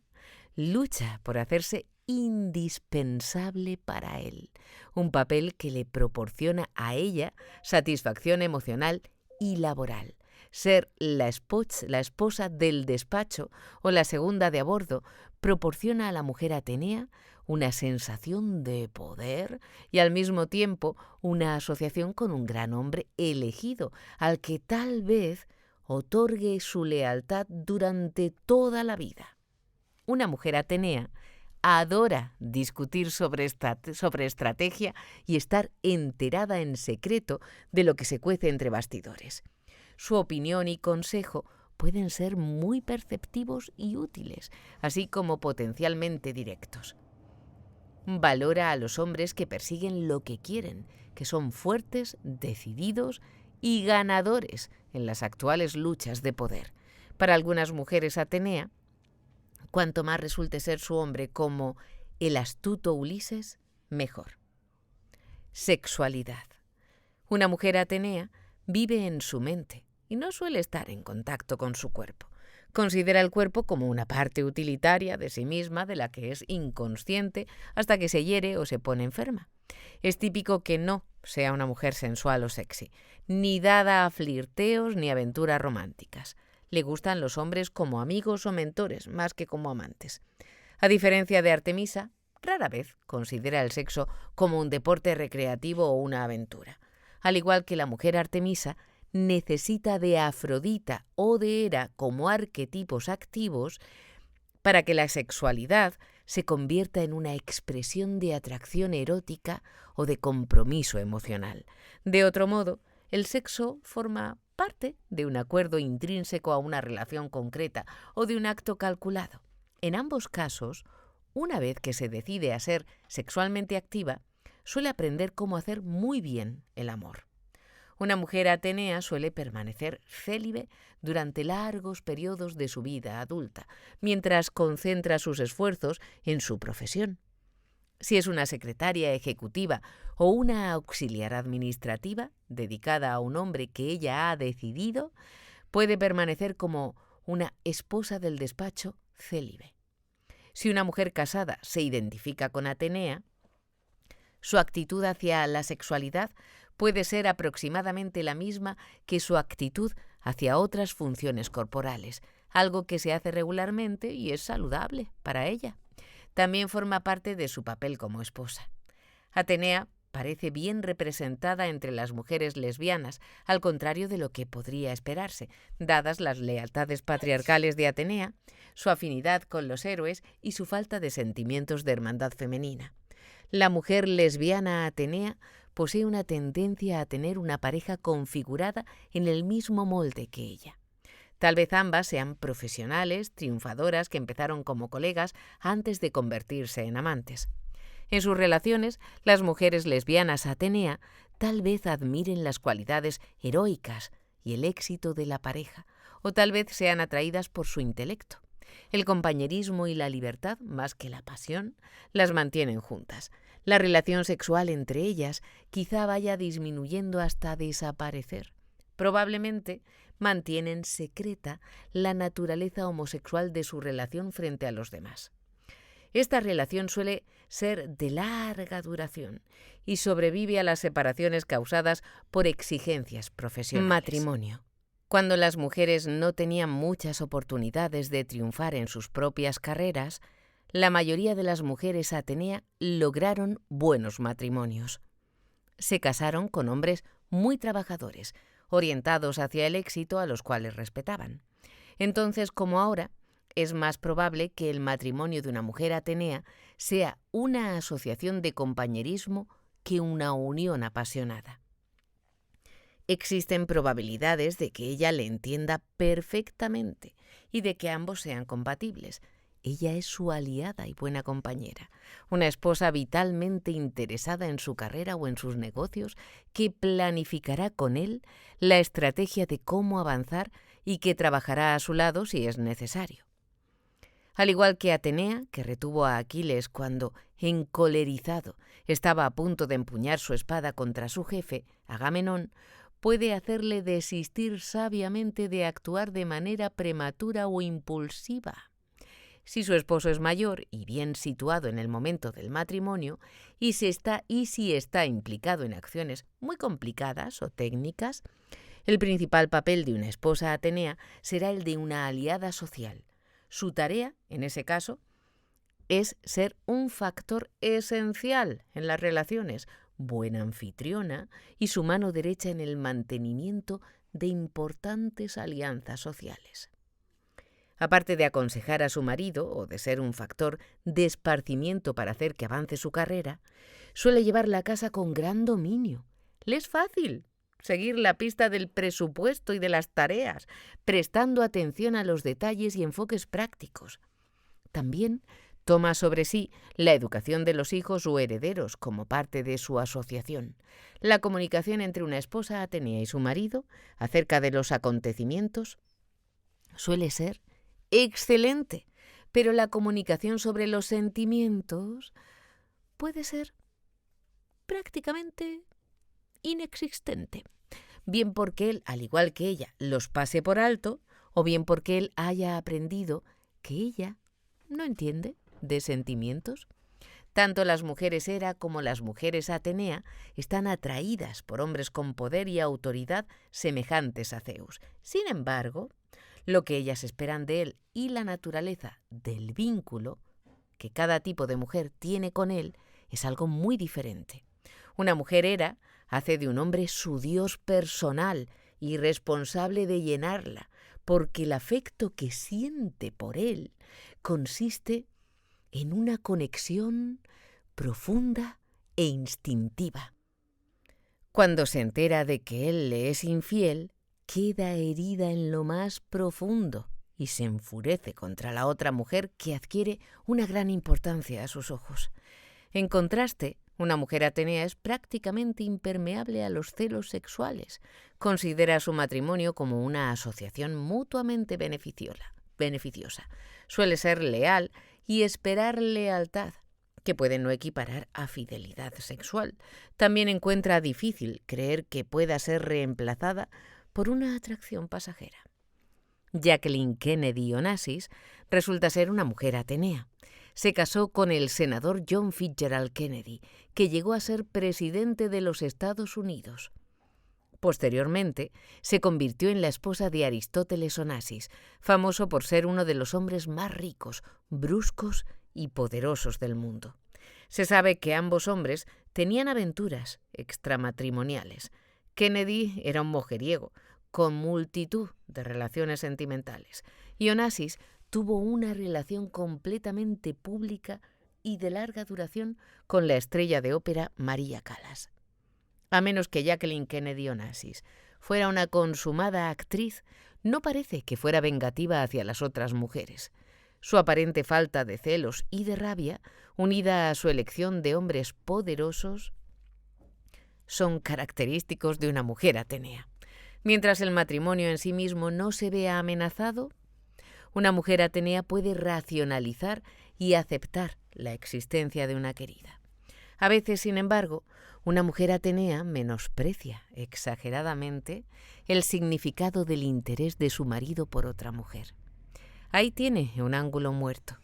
lucha por hacerse indispensable para él, un papel que le proporciona a ella satisfacción emocional y laboral. Ser la esposa del despacho o la segunda de a bordo proporciona a la mujer atenea una sensación de poder y al mismo tiempo una asociación con un gran hombre elegido, al que tal vez otorgue su lealtad durante toda la vida. Una mujer atenea adora discutir sobre estrategia y estar enterada en secreto de lo que se cuece entre bastidores. Su opinión y consejo pueden ser muy perceptivos y útiles, así como potencialmente directos. Valora a los hombres que persiguen lo que quieren, que son fuertes, decididos y ganadores en las actuales luchas de poder. Para algunas mujeres atenea, cuanto más resulte ser su hombre como el astuto Ulises, mejor. Sexualidad. Una mujer atenea vive en su mente y no suele estar en contacto con su cuerpo. Considera el cuerpo como una parte utilitaria de sí misma de la que es inconsciente hasta que se hiere o se pone enferma. Es típico que no sea una mujer sensual o sexy, ni dada a flirteos ni aventuras románticas. Le gustan los hombres como amigos o mentores, más que como amantes. A diferencia de Artemisa, rara vez considera el sexo como un deporte recreativo o una aventura. Al igual que la mujer Artemisa, necesita de Afrodita o de Hera como arquetipos activos para que la sexualidad se convierta en una expresión de atracción erótica o de compromiso emocional. De otro modo, el sexo forma parte de un acuerdo intrínseco a una relación concreta o de un acto calculado. En ambos casos, una vez que se decide a ser sexualmente activa, suele aprender cómo hacer muy bien el amor. Una mujer atenea suele permanecer célibe durante largos periodos de su vida adulta, mientras concentra sus esfuerzos en su profesión. Si es una secretaria ejecutiva o una auxiliar administrativa dedicada a un hombre que ella ha decidido, puede permanecer como una esposa del despacho célibe. Si una mujer casada se identifica con Atenea, su actitud hacia la sexualidad puede ser aproximadamente la misma que su actitud hacia otras funciones corporales, algo que se hace regularmente y es saludable para ella. También forma parte de su papel como esposa. Atenea parece bien representada entre las mujeres lesbianas, al contrario de lo que podría esperarse, dadas las lealtades patriarcales de Atenea, su afinidad con los héroes y su falta de sentimientos de hermandad femenina. La mujer lesbiana atenea posee una tendencia a tener una pareja configurada en el mismo molde que ella. Tal vez ambas sean profesionales, triunfadoras, que empezaron como colegas antes de convertirse en amantes. En sus relaciones, las mujeres lesbianas atenea tal vez admiren las cualidades heroicas y el éxito de la pareja, o tal vez sean atraídas por su intelecto. El compañerismo y la libertad, más que la pasión, las mantienen juntas. La relación sexual entre ellas quizá vaya disminuyendo hasta desaparecer. Probablemente mantienen secreta la naturaleza homosexual de su relación frente a los demás. Esta relación suele ser de larga duración y sobrevive a las separaciones causadas por exigencias profesionales. Matrimonio. Cuando las mujeres no tenían muchas oportunidades de triunfar en sus propias carreras, la mayoría de las mujeres atenea lograron buenos matrimonios. Se casaron con hombres muy trabajadores, orientados hacia el éxito, a los cuales respetaban. Entonces, como ahora, es más probable que el matrimonio de una mujer atenea sea una asociación de compañerismo que una unión apasionada. Existen probabilidades de que ella le entienda perfectamente y de que ambos sean compatibles. Ella es su aliada y buena compañera, una esposa vitalmente interesada en su carrera o en sus negocios, que planificará con él la estrategia de cómo avanzar y que trabajará a su lado si es necesario. Al igual que Atenea, que retuvo a Aquiles cuando, encolerizado, estaba a punto de empuñar su espada contra su jefe, Agamenón, puede hacerle desistir sabiamente de actuar de manera prematura o impulsiva. Si su esposo es mayor y bien situado en el momento del matrimonio y si está implicado en acciones muy complicadas o técnicas, el principal papel de una esposa atenea será el de una aliada social. Su tarea, en ese caso, es ser un factor esencial en las relaciones, buena anfitriona y su mano derecha en el mantenimiento de importantes alianzas sociales. Aparte de aconsejar a su marido o de ser un factor de esparcimiento para hacer que avance su carrera, suele llevar la casa con gran dominio. Le es fácil seguir la pista del presupuesto y de las tareas, prestando atención a los detalles y enfoques prácticos. También toma sobre sí la educación de los hijos o herederos como parte de su asociación. La comunicación entre una esposa atenea y su marido acerca de los acontecimientos suele ser excelente, pero la comunicación sobre los sentimientos puede ser prácticamente inexistente, bien porque él, al igual que ella, los pase por alto, o bien porque él haya aprendido que ella no entiende de sentimientos. Tanto las mujeres Hera como las mujeres Atenea están atraídas por hombres con poder y autoridad semejantes a Zeus. Sin embargo, lo que ellas esperan de él y la naturaleza del vínculo que cada tipo de mujer tiene con él es algo muy diferente. Una mujer Hera hace de un hombre su dios personal y responsable de llenarla, porque el afecto que siente por él consiste en una conexión profunda e instintiva. Cuando se entera de que él le es infiel, queda herida en lo más profundo y se enfurece contra la otra mujer, que adquiere una gran importancia a sus ojos. En contraste, una mujer atenea es prácticamente impermeable a los celos sexuales. Considera su matrimonio como una asociación mutuamente beneficiosa. Suele ser leal y esperar lealtad, que puede no equiparar a fidelidad sexual. También encuentra difícil creer que pueda ser reemplazada por una atracción pasajera. Jacqueline Kennedy Onassis resulta ser una mujer atenea. Se casó con el senador John Fitzgerald Kennedy, que llegó a ser presidente de los Estados Unidos. Posteriormente, se convirtió en la esposa de Aristóteles Onassis, famoso por ser uno de los hombres más ricos, bruscos y poderosos del mundo. Se sabe que ambos hombres tenían aventuras extramatrimoniales. Kennedy era un mujeriego, con multitud de relaciones sentimentales, y Onassis tuvo una relación completamente pública y de larga duración con la estrella de ópera Maria Callas. A menos que Jacqueline Kennedy Onassis fuera una consumada actriz, no parece que fuera vengativa hacia las otras mujeres. Su aparente falta de celos y de rabia, unida a su elección de hombres poderosos, son característicos de una mujer atenea. Mientras el matrimonio en sí mismo no se vea amenazado, una mujer atenea puede racionalizar y aceptar la existencia de una querida. A veces, sin embargo, una mujer atenea menosprecia exageradamente el significado del interés de su marido por otra mujer. Ahí tiene un ángulo muerto.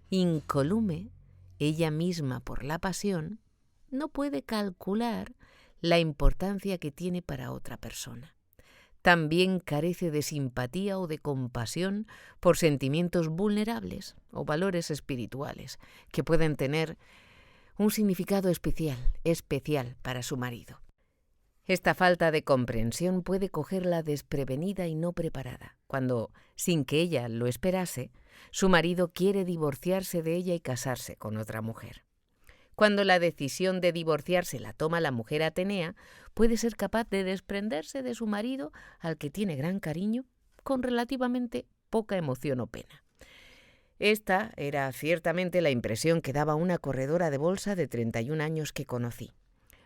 Incolume, ella misma por la pasión, no puede calcular la importancia que tiene para otra persona. También carece de simpatía o de compasión por sentimientos vulnerables o valores espirituales que pueden tener un significado especial para su marido. Esta falta de comprensión puede cogerla desprevenida y no preparada, cuando, sin que ella lo esperase, su marido quiere divorciarse de ella y casarse con otra mujer. Cuando la decisión de divorciarse la toma la mujer Atenea, puede ser capaz de desprenderse de su marido, al que tiene gran cariño, con relativamente poca emoción o pena. Esta era ciertamente la impresión que daba una corredora de bolsa de 31 años que conocí.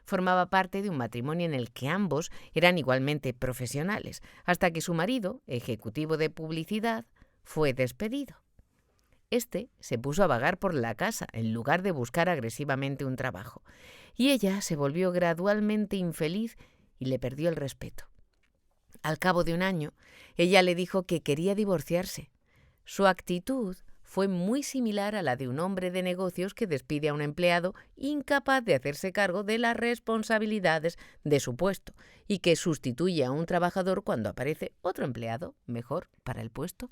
Formaba parte de un matrimonio en el que ambos eran igualmente profesionales, hasta que su marido, ejecutivo de publicidad, fue despedido. Este se puso a vagar por la casa en lugar de buscar agresivamente un trabajo, y ella se volvió gradualmente infeliz y le perdió el respeto. Al cabo de un año, ella le dijo que quería divorciarse. Su actitud fue muy similar a la de un hombre de negocios que despide a un empleado incapaz de hacerse cargo de las responsabilidades de su puesto y que sustituye a un trabajador cuando aparece otro empleado mejor para el puesto.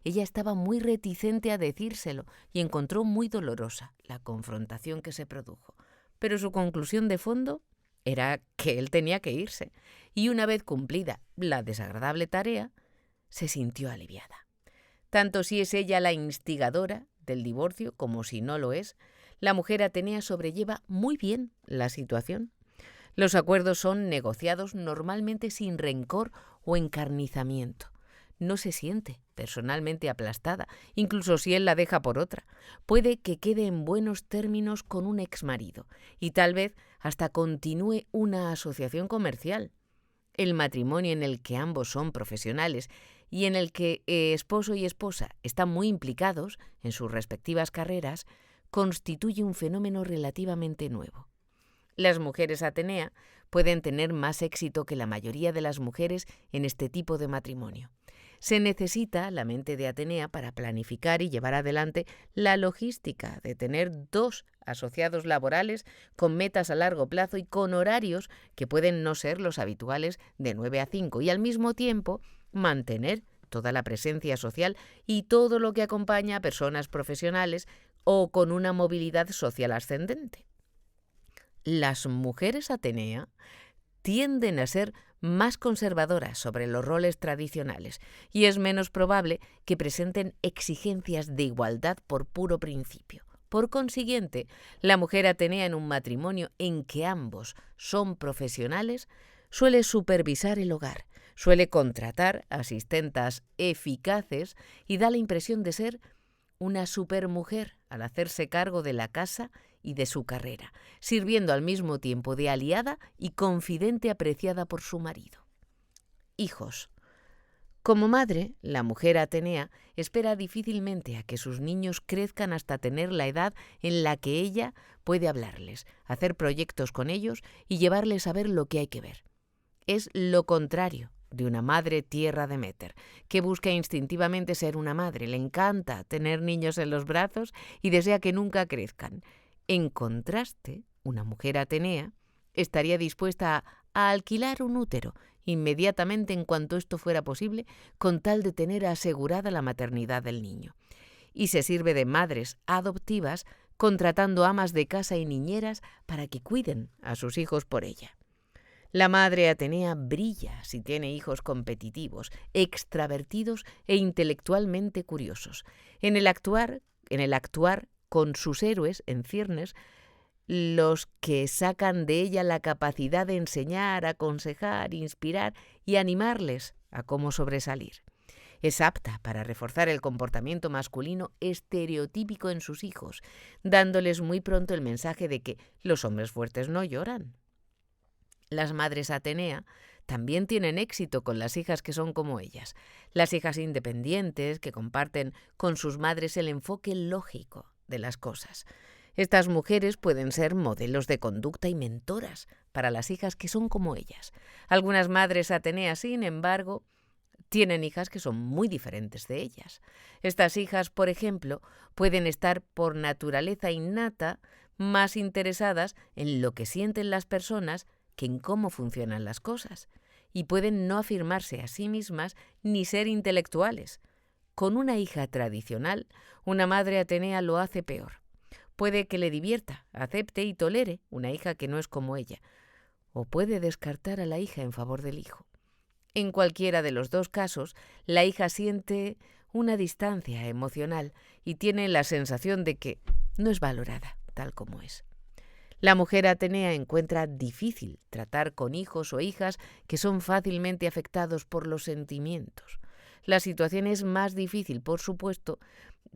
Ella estaba muy reticente a decírselo y encontró muy dolorosa la confrontación que se produjo. Pero su conclusión de fondo era que él tenía que irse, y una vez cumplida la desagradable tarea, se sintió aliviada. Tanto si es ella la instigadora del divorcio como si no lo es, la mujer Atenea sobrelleva muy bien la situación. Los acuerdos son negociados normalmente sin rencor o encarnizamiento. No se siente personalmente aplastada, incluso si él la deja por otra. Puede que quede en buenos términos con un exmarido y tal vez hasta continúe una asociación comercial. El matrimonio en el que ambos son profesionales y en el que esposo y esposa están muy implicados en sus respectivas carreras, constituye un fenómeno relativamente nuevo. Las mujeres Atenea pueden tener más éxito que la mayoría de las mujeres en este tipo de matrimonio. Se necesita la mente de Atenea para planificar y llevar adelante la logística de tener dos asociados laborales con metas a largo plazo y con horarios que pueden no ser los habituales de 9 a 5 y al mismo tiempo mantener toda la presencia social y todo lo que acompaña a personas profesionales o con una movilidad social ascendente. Las mujeres Atenea tienden a ser más conservadoras sobre los roles tradicionales y es menos probable que presenten exigencias de igualdad por puro principio. Por consiguiente, la mujer Atenea en un matrimonio en que ambos son profesionales suele supervisar el hogar, suele contratar asistentas eficaces y da la impresión de ser una supermujer al hacerse cargo de la casa y de su carrera, sirviendo al mismo tiempo de aliada y confidente apreciada por su marido. Hijos. Como madre, la mujer Atenea espera difícilmente a que sus niños crezcan hasta tener la edad en la que ella puede hablarles, hacer proyectos con ellos y llevarles a ver lo que hay que ver. Es lo contrario de una madre tierra de Deméter, que busca instintivamente ser una madre, le encanta tener niños en los brazos y desea que nunca crezcan. En contraste, una mujer Atenea estaría dispuesta a alquilar un útero inmediatamente en cuanto esto fuera posible, con tal de tener asegurada la maternidad del niño. Y se sirve de madres adoptivas, contratando amas de casa y niñeras para que cuiden a sus hijos por ella. La madre Atenea brilla si tiene hijos competitivos, extravertidos e intelectualmente curiosos. En el actuar con sus héroes en ciernes, los que sacan de ella la capacidad de enseñar, aconsejar, inspirar y animarles a cómo sobresalir. Es apta para reforzar el comportamiento masculino estereotípico en sus hijos, dándoles muy pronto el mensaje de que los hombres fuertes no lloran. Las madres Atenea también tienen éxito con las hijas que son como ellas, las hijas independientes que comparten con sus madres el enfoque lógico de las cosas. Estas mujeres pueden ser modelos de conducta y mentoras para las hijas que son como ellas. Algunas madres Atenea, sin embargo, tienen hijas que son muy diferentes de ellas. Estas hijas, por ejemplo, pueden estar por naturaleza innata más interesadas en lo que sienten las personas que en cómo funcionan las cosas, y pueden no afirmarse a sí mismas ni ser intelectuales. Con una hija tradicional, una madre Atenea lo hace peor. Puede que le divierta, acepte y tolere una hija que no es como ella, o puede descartar a la hija en favor del hijo. En cualquiera de los dos casos, la hija siente una distancia emocional y tiene la sensación de que no es valorada tal como es. La mujer Atenea encuentra difícil tratar con hijos o hijas que son fácilmente afectados por los sentimientos. La situación es más difícil, por supuesto,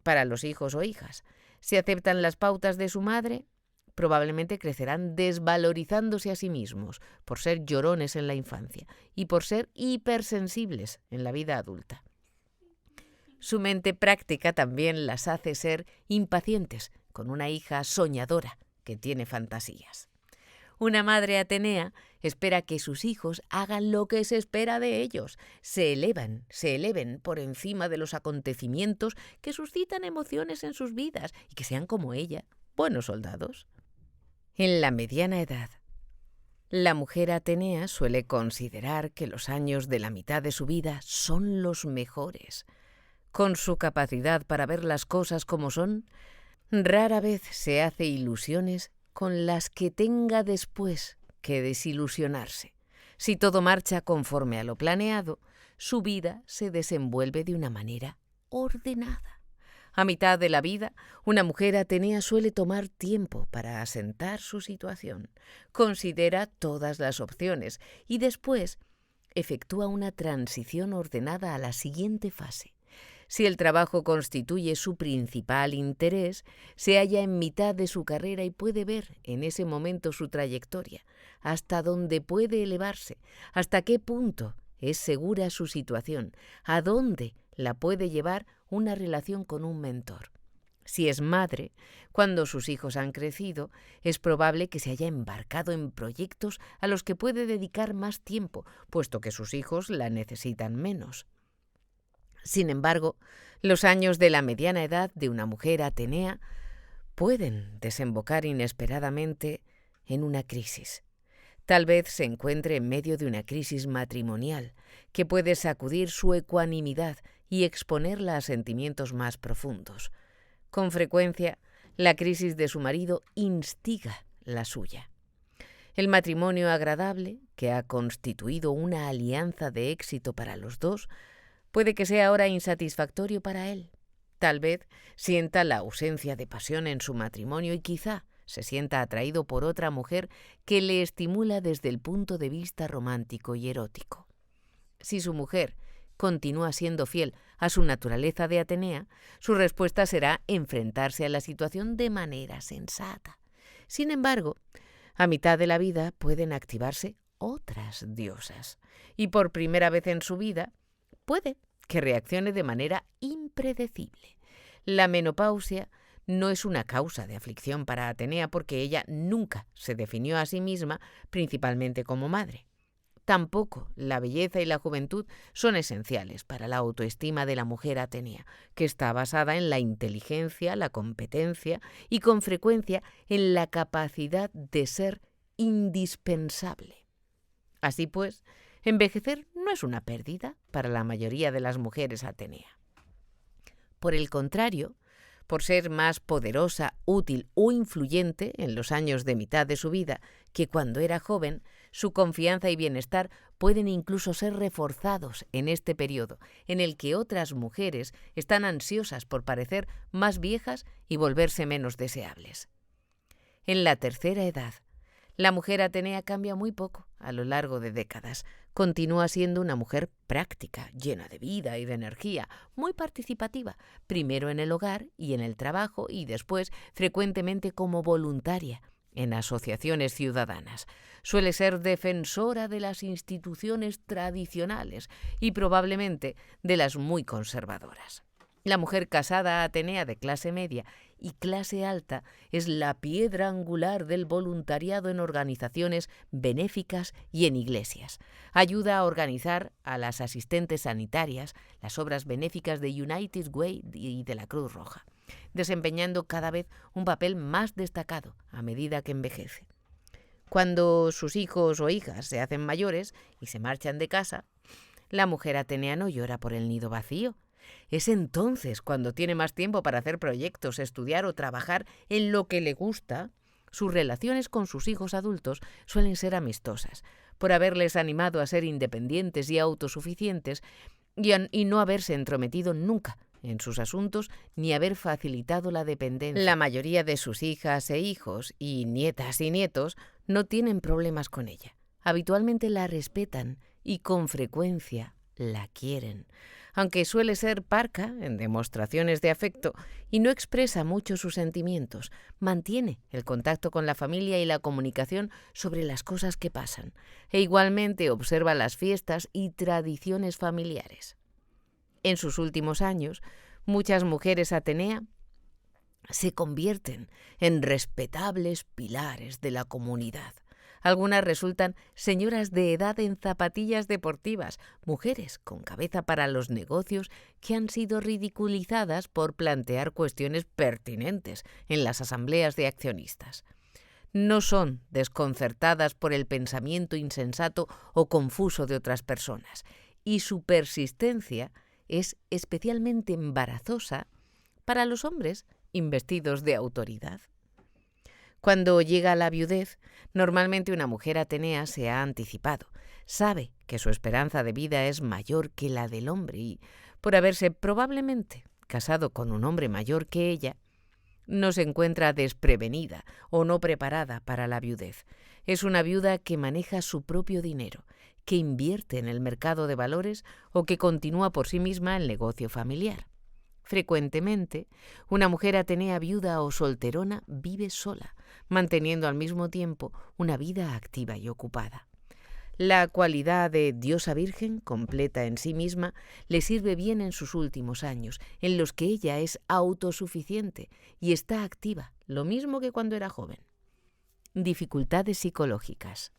para los hijos o hijas. Si aceptan las pautas de su madre, probablemente crecerán desvalorizándose a sí mismos por ser llorones en la infancia y por ser hipersensibles en la vida adulta. Su mente práctica también las hace ser impacientes con una hija soñadora que tiene fantasías. Una madre Atenea espera que sus hijos hagan lo que se espera de ellos, se eleven por encima de los acontecimientos que suscitan emociones en sus vidas y que sean como ella, buenos soldados. En la mediana edad, la mujer Atenea suele considerar que los años de la mitad de su vida son los mejores. Con su capacidad para ver las cosas como son, rara vez se hace ilusiones con las que tenga después que desilusionarse. Si todo marcha conforme a lo planeado, su vida se desenvuelve de una manera ordenada. A mitad de la vida, una mujer Atenea suele tomar tiempo para asentar su situación, considera todas las opciones y después efectúa una transición ordenada a la siguiente fase. Si el trabajo constituye su principal interés, se halla en mitad de su carrera y puede ver en ese momento su trayectoria, hasta dónde puede elevarse, hasta qué punto es segura su situación, a dónde la puede llevar una relación con un mentor. Si es madre, cuando sus hijos han crecido, es probable que se haya embarcado en proyectos a los que puede dedicar más tiempo, puesto que sus hijos la necesitan menos. Sin embargo, los años de la mediana edad de una mujer Atenea pueden desembocar inesperadamente en una crisis. Tal vez se encuentre en medio de una crisis matrimonial que puede sacudir su ecuanimidad y exponerla a sentimientos más profundos. Con frecuencia, la crisis de su marido instiga la suya. El matrimonio agradable, que ha constituido una alianza de éxito para los dos, puede que sea ahora insatisfactorio para él. Tal vez sienta la ausencia de pasión en su matrimonio y quizá se sienta atraído por otra mujer que le estimula desde el punto de vista romántico y erótico. Si su mujer continúa siendo fiel a su naturaleza de Atenea, su respuesta será enfrentarse a la situación de manera sensata. Sin embargo, a mitad de la vida pueden activarse otras diosas y por primera vez en su vida puede que reaccione de manera impredecible. La menopausia no es una causa de aflicción para Atenea porque ella nunca se definió a sí misma principalmente como madre. Tampoco la belleza y la juventud son esenciales para la autoestima de la mujer Atenea, que está basada en la inteligencia, la competencia y con frecuencia en la capacidad de ser indispensable. Así pues, envejecer no es una pérdida para la mayoría de las mujeres Atenea. Por el contrario, por ser más poderosa, útil o influyente en los años de mitad de su vida que cuando era joven, su confianza y bienestar pueden incluso ser reforzados en este periodo, en el que otras mujeres están ansiosas por parecer más viejas y volverse menos deseables. En la tercera edad, la mujer Atenea cambia muy poco a lo largo de décadas. Continúa siendo una mujer práctica, llena de vida y de energía, muy participativa, primero en el hogar y en el trabajo y después frecuentemente como voluntaria en asociaciones ciudadanas. Suele ser defensora de las instituciones tradicionales y probablemente de las muy conservadoras. La mujer casada Atenea de clase media y clase alta es la piedra angular del voluntariado en organizaciones benéficas y en iglesias. Ayuda a organizar a las asistentes sanitarias, las obras benéficas de United Way y de la Cruz Roja, desempeñando cada vez un papel más destacado a medida que envejece. Cuando sus hijos o hijas se hacen mayores y se marchan de casa, la mujer Atenea no llora por el nido vacío. Es entonces cuando tiene más tiempo para hacer proyectos, estudiar o trabajar en lo que le gusta. Sus relaciones con sus hijos adultos suelen ser amistosas, por haberles animado a ser independientes y autosuficientes y no haberse entrometido nunca en sus asuntos ni haber facilitado la dependencia. La mayoría de sus hijas e hijos y nietos no tienen problemas con ella. Habitualmente la respetan y con frecuencia la quieren, aunque suele ser parca en demostraciones de afecto y no expresa mucho sus sentimientos. Mantiene el contacto con la familia y la comunicación sobre las cosas que pasan, e igualmente observa las fiestas y tradiciones familiares. En sus últimos años, muchas mujeres Atenea se convierten en respetables pilares de la comunidad. Algunas resultan señoras de edad en zapatillas deportivas, mujeres con cabeza para los negocios que han sido ridiculizadas por plantear cuestiones pertinentes en las asambleas de accionistas. No son desconcertadas por el pensamiento insensato o confuso de otras personas, y su persistencia es especialmente embarazosa para los hombres investidos de autoridad. Cuando llega la viudez, normalmente una mujer Atenea se ha anticipado. Sabe que su esperanza de vida es mayor que la del hombre y, por haberse probablemente casado con un hombre mayor que ella, no se encuentra desprevenida o no preparada para la viudez. Es una viuda que maneja su propio dinero, que invierte en el mercado de valores o que continúa por sí misma el negocio familiar. Frecuentemente, una mujer Atenea viuda o solterona vive sola, manteniendo al mismo tiempo una vida activa y ocupada. La cualidad de diosa virgen, completa en sí misma, le sirve bien en sus últimos años, en los que ella es autosuficiente y está activa, lo mismo que cuando era joven. Dificultades psicológicas.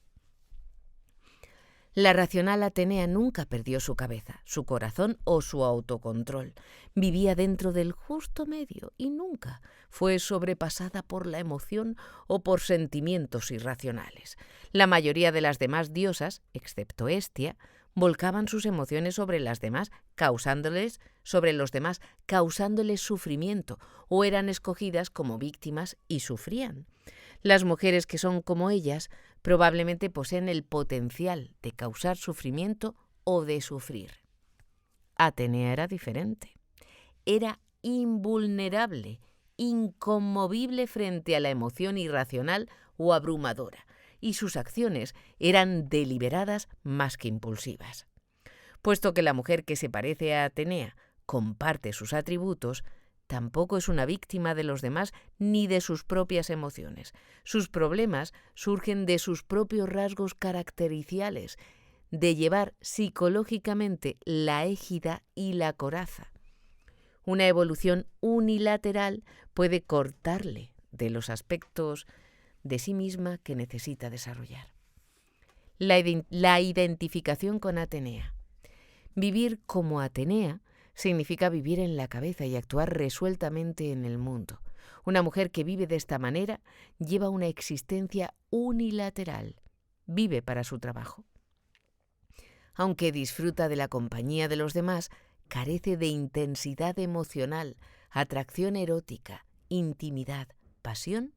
La racional Atenea nunca perdió su cabeza, su corazón o su autocontrol. Vivía dentro del justo medio y nunca fue sobrepasada por la emoción o por sentimientos irracionales. La mayoría de las demás diosas, excepto Hestia, volcaban sus emociones sobre los demás, causándoles sufrimiento, o eran escogidas como víctimas y sufrían. Las mujeres que son como ellas probablemente poseen el potencial de causar sufrimiento o de sufrir. Atenea era diferente. Era invulnerable, inconmovible frente a la emoción irracional o abrumadora, y sus acciones eran deliberadas más que impulsivas. Puesto que la mujer que se parece a Atenea comparte sus atributos, tampoco es una víctima de los demás ni de sus propias emociones. Sus problemas surgen de sus propios rasgos caractericiales, de llevar psicológicamente la égida y la coraza. Una evolución unilateral puede cortarle de los aspectos de sí misma que necesita desarrollar. La identificación con Atenea. Vivir como Atenea significa vivir en la cabeza y actuar resueltamente en el mundo. Una mujer que vive de esta manera lleva una existencia unilateral. Vive para su trabajo. Aunque disfruta de la compañía de los demás, carece de intensidad emocional, atracción erótica, intimidad, pasión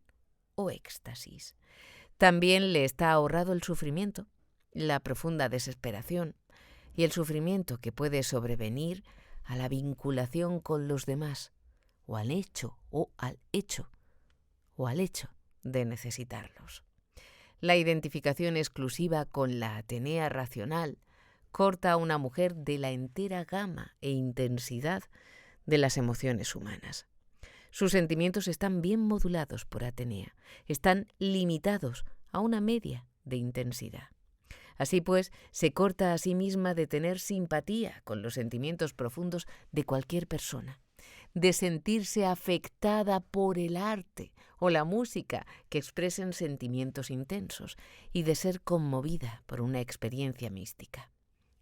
o éxtasis. También le está ahorrado el sufrimiento, la profunda desesperación y el sufrimiento que puede sobrevenir a la vinculación con los demás, o al hecho de necesitarlos. La identificación exclusiva con la Atenea racional corta a una mujer de la entera gama e intensidad de las emociones humanas. Sus sentimientos están bien modulados por Atenea, están limitados a una media de intensidad. Así pues, se corta a sí misma de tener simpatía con los sentimientos profundos de cualquier persona, de sentirse afectada por el arte o la música que expresen sentimientos intensos y de ser conmovida por una experiencia mística.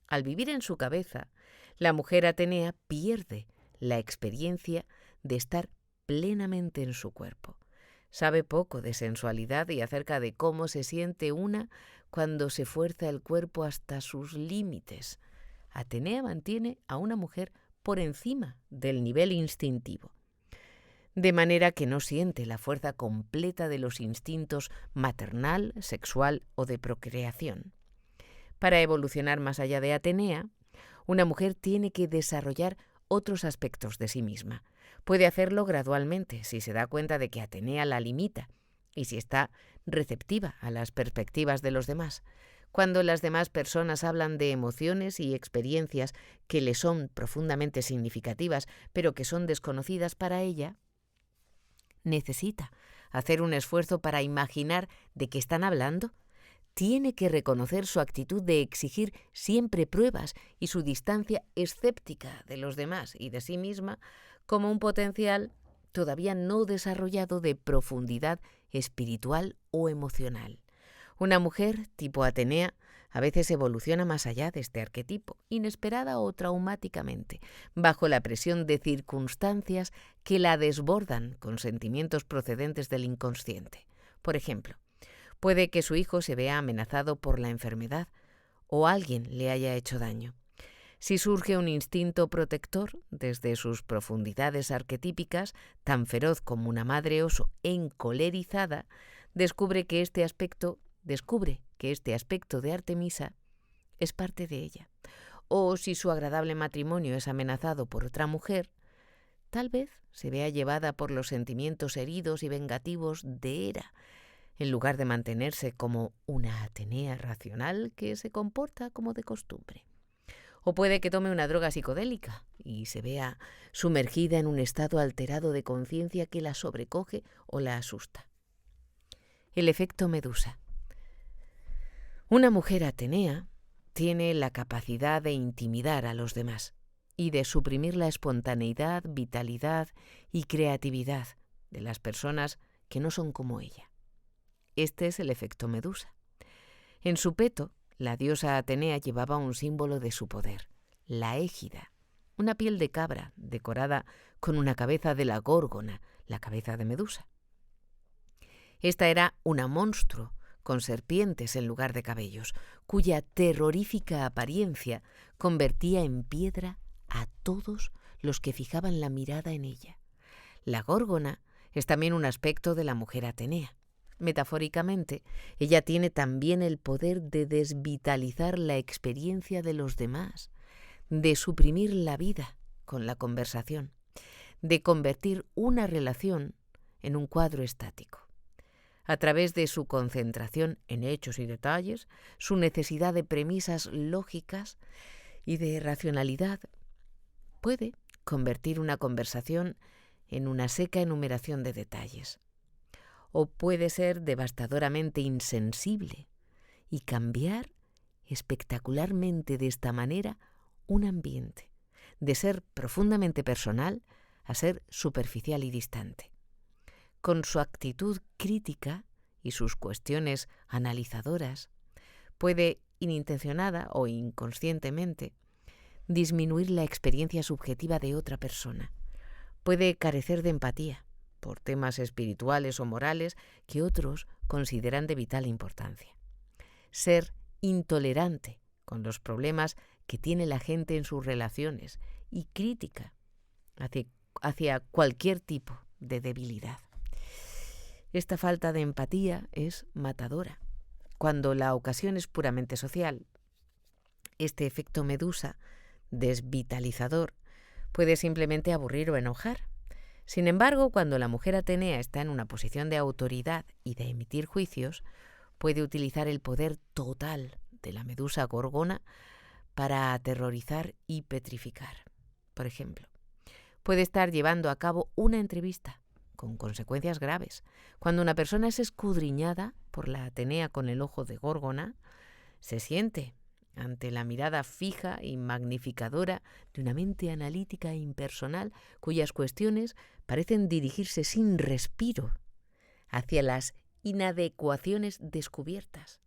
Al vivir en su cabeza, la mujer Atenea pierde la experiencia de estar plenamente en su cuerpo. Sabe poco de sensualidad y acerca de cómo se siente una cuando se fuerza el cuerpo hasta sus límites. Atenea mantiene a una mujer por encima del nivel instintivo, de manera que no siente la fuerza completa de los instintos maternal, sexual o de procreación. Para evolucionar más allá de Atenea, una mujer tiene que desarrollar otros aspectos de sí misma. Puede hacerlo gradualmente si se da cuenta de que Atenea la limita y si está receptiva a las perspectivas de los demás. Cuando las demás personas hablan de emociones y experiencias que le son profundamente significativas, pero que son desconocidas para ella, necesita hacer un esfuerzo para imaginar de qué están hablando. Tiene que reconocer su actitud de exigir siempre pruebas y su distancia escéptica de los demás y de sí misma como un potencial todavía no desarrollado de profundidad espiritual o emocional. Una mujer tipo Atenea a veces evoluciona más allá de este arquetipo, inesperada o traumáticamente, bajo la presión de circunstancias que la desbordan con sentimientos procedentes del inconsciente. Por ejemplo, puede que su hijo se vea amenazado por la enfermedad o alguien le haya hecho daño. Si surge un instinto protector desde sus profundidades arquetípicas, tan feroz como una madre oso encolerizada, descubre que este aspecto de Artemisa es parte de ella. O si su agradable matrimonio es amenazado por otra mujer, tal vez se vea llevada por los sentimientos heridos y vengativos de Hera, en lugar de mantenerse como una Atenea racional que se comporta como de costumbre. O puede que tome una droga psicodélica y se vea sumergida en un estado alterado de conciencia que la sobrecoge o la asusta. El efecto Medusa. Una mujer Atenea tiene la capacidad de intimidar a los demás y de suprimir la espontaneidad, vitalidad y creatividad de las personas que no son como ella. Este es el efecto Medusa. En su peto, la diosa Atenea llevaba un símbolo de su poder, la égida, una piel de cabra decorada con una cabeza de la Górgona, la cabeza de Medusa. Esta era una monstruo con serpientes en lugar de cabellos, cuya terrorífica apariencia convertía en piedra a todos los que fijaban la mirada en ella. La Górgona es también un aspecto de la mujer Atenea. Metafóricamente, ella tiene también el poder de desvitalizar la experiencia de los demás, de suprimir la vida con la conversación, de convertir una relación en un cuadro estático. A través de su concentración en hechos y detalles, su necesidad de premisas lógicas y de racionalidad, puede convertir una conversación en una seca enumeración de detalles. O puede ser devastadoramente insensible y cambiar espectacularmente de esta manera un ambiente, de ser profundamente personal a ser superficial y distante. Con su actitud crítica y sus cuestiones analizadoras, puede, inintencionada o inconscientemente, disminuir la experiencia subjetiva de otra persona. Puede carecer de empatía por temas espirituales o morales que otros consideran de vital importancia. Ser intolerante con los problemas que tiene la gente en sus relaciones y crítica hacia cualquier tipo de debilidad. Esta falta de empatía es matadora. Cuando la ocasión es puramente social, este efecto Medusa, desvitalizador, puede simplemente aburrir o enojar. Sin embargo, cuando la mujer Atenea está en una posición de autoridad y de emitir juicios, puede utilizar el poder total de la Medusa Gorgona para aterrorizar y petrificar. Por ejemplo, puede estar llevando a cabo una entrevista con consecuencias graves. Cuando una persona es escudriñada por la Atenea con el ojo de Górgona, se siente ante la mirada fija y magnificadora de una mente analítica e impersonal cuyas cuestiones parecen dirigirse sin respiro hacia las inadecuaciones descubiertas,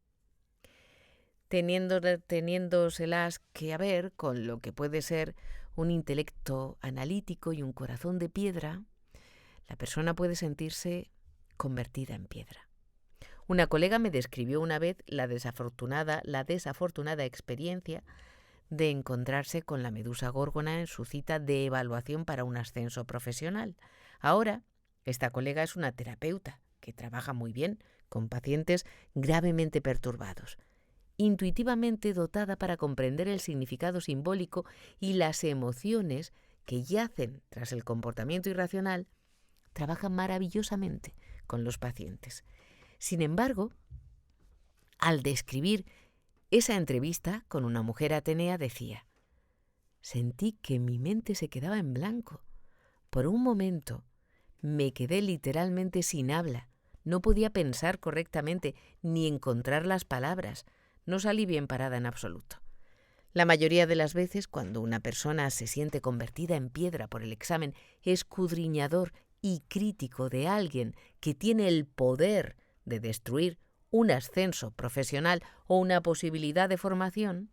teniéndoselas que ver con lo que puede ser un intelecto analítico y un corazón de piedra. La persona puede sentirse convertida en piedra. Una colega me describió una vez la desafortunada experiencia de encontrarse con la Medusa Górgona en su cita de evaluación para un ascenso profesional. Ahora, esta colega es una terapeuta que trabaja muy bien con pacientes gravemente perturbados, intuitivamente dotada para comprender el significado simbólico y las emociones que yacen tras el comportamiento irracional trabajan maravillosamente con los pacientes. Sin embargo, al describir esa entrevista con una mujer atenea decía: sentí que mi mente se quedaba en blanco. Por un momento me quedé literalmente sin habla. No podía pensar correctamente ni encontrar las palabras. No salí bien parada en absoluto. La mayoría de las veces, cuando una persona se siente convertida en piedra por el examen escudriñador y crítico de alguien que tiene el poder de destruir un ascenso profesional o una posibilidad de formación,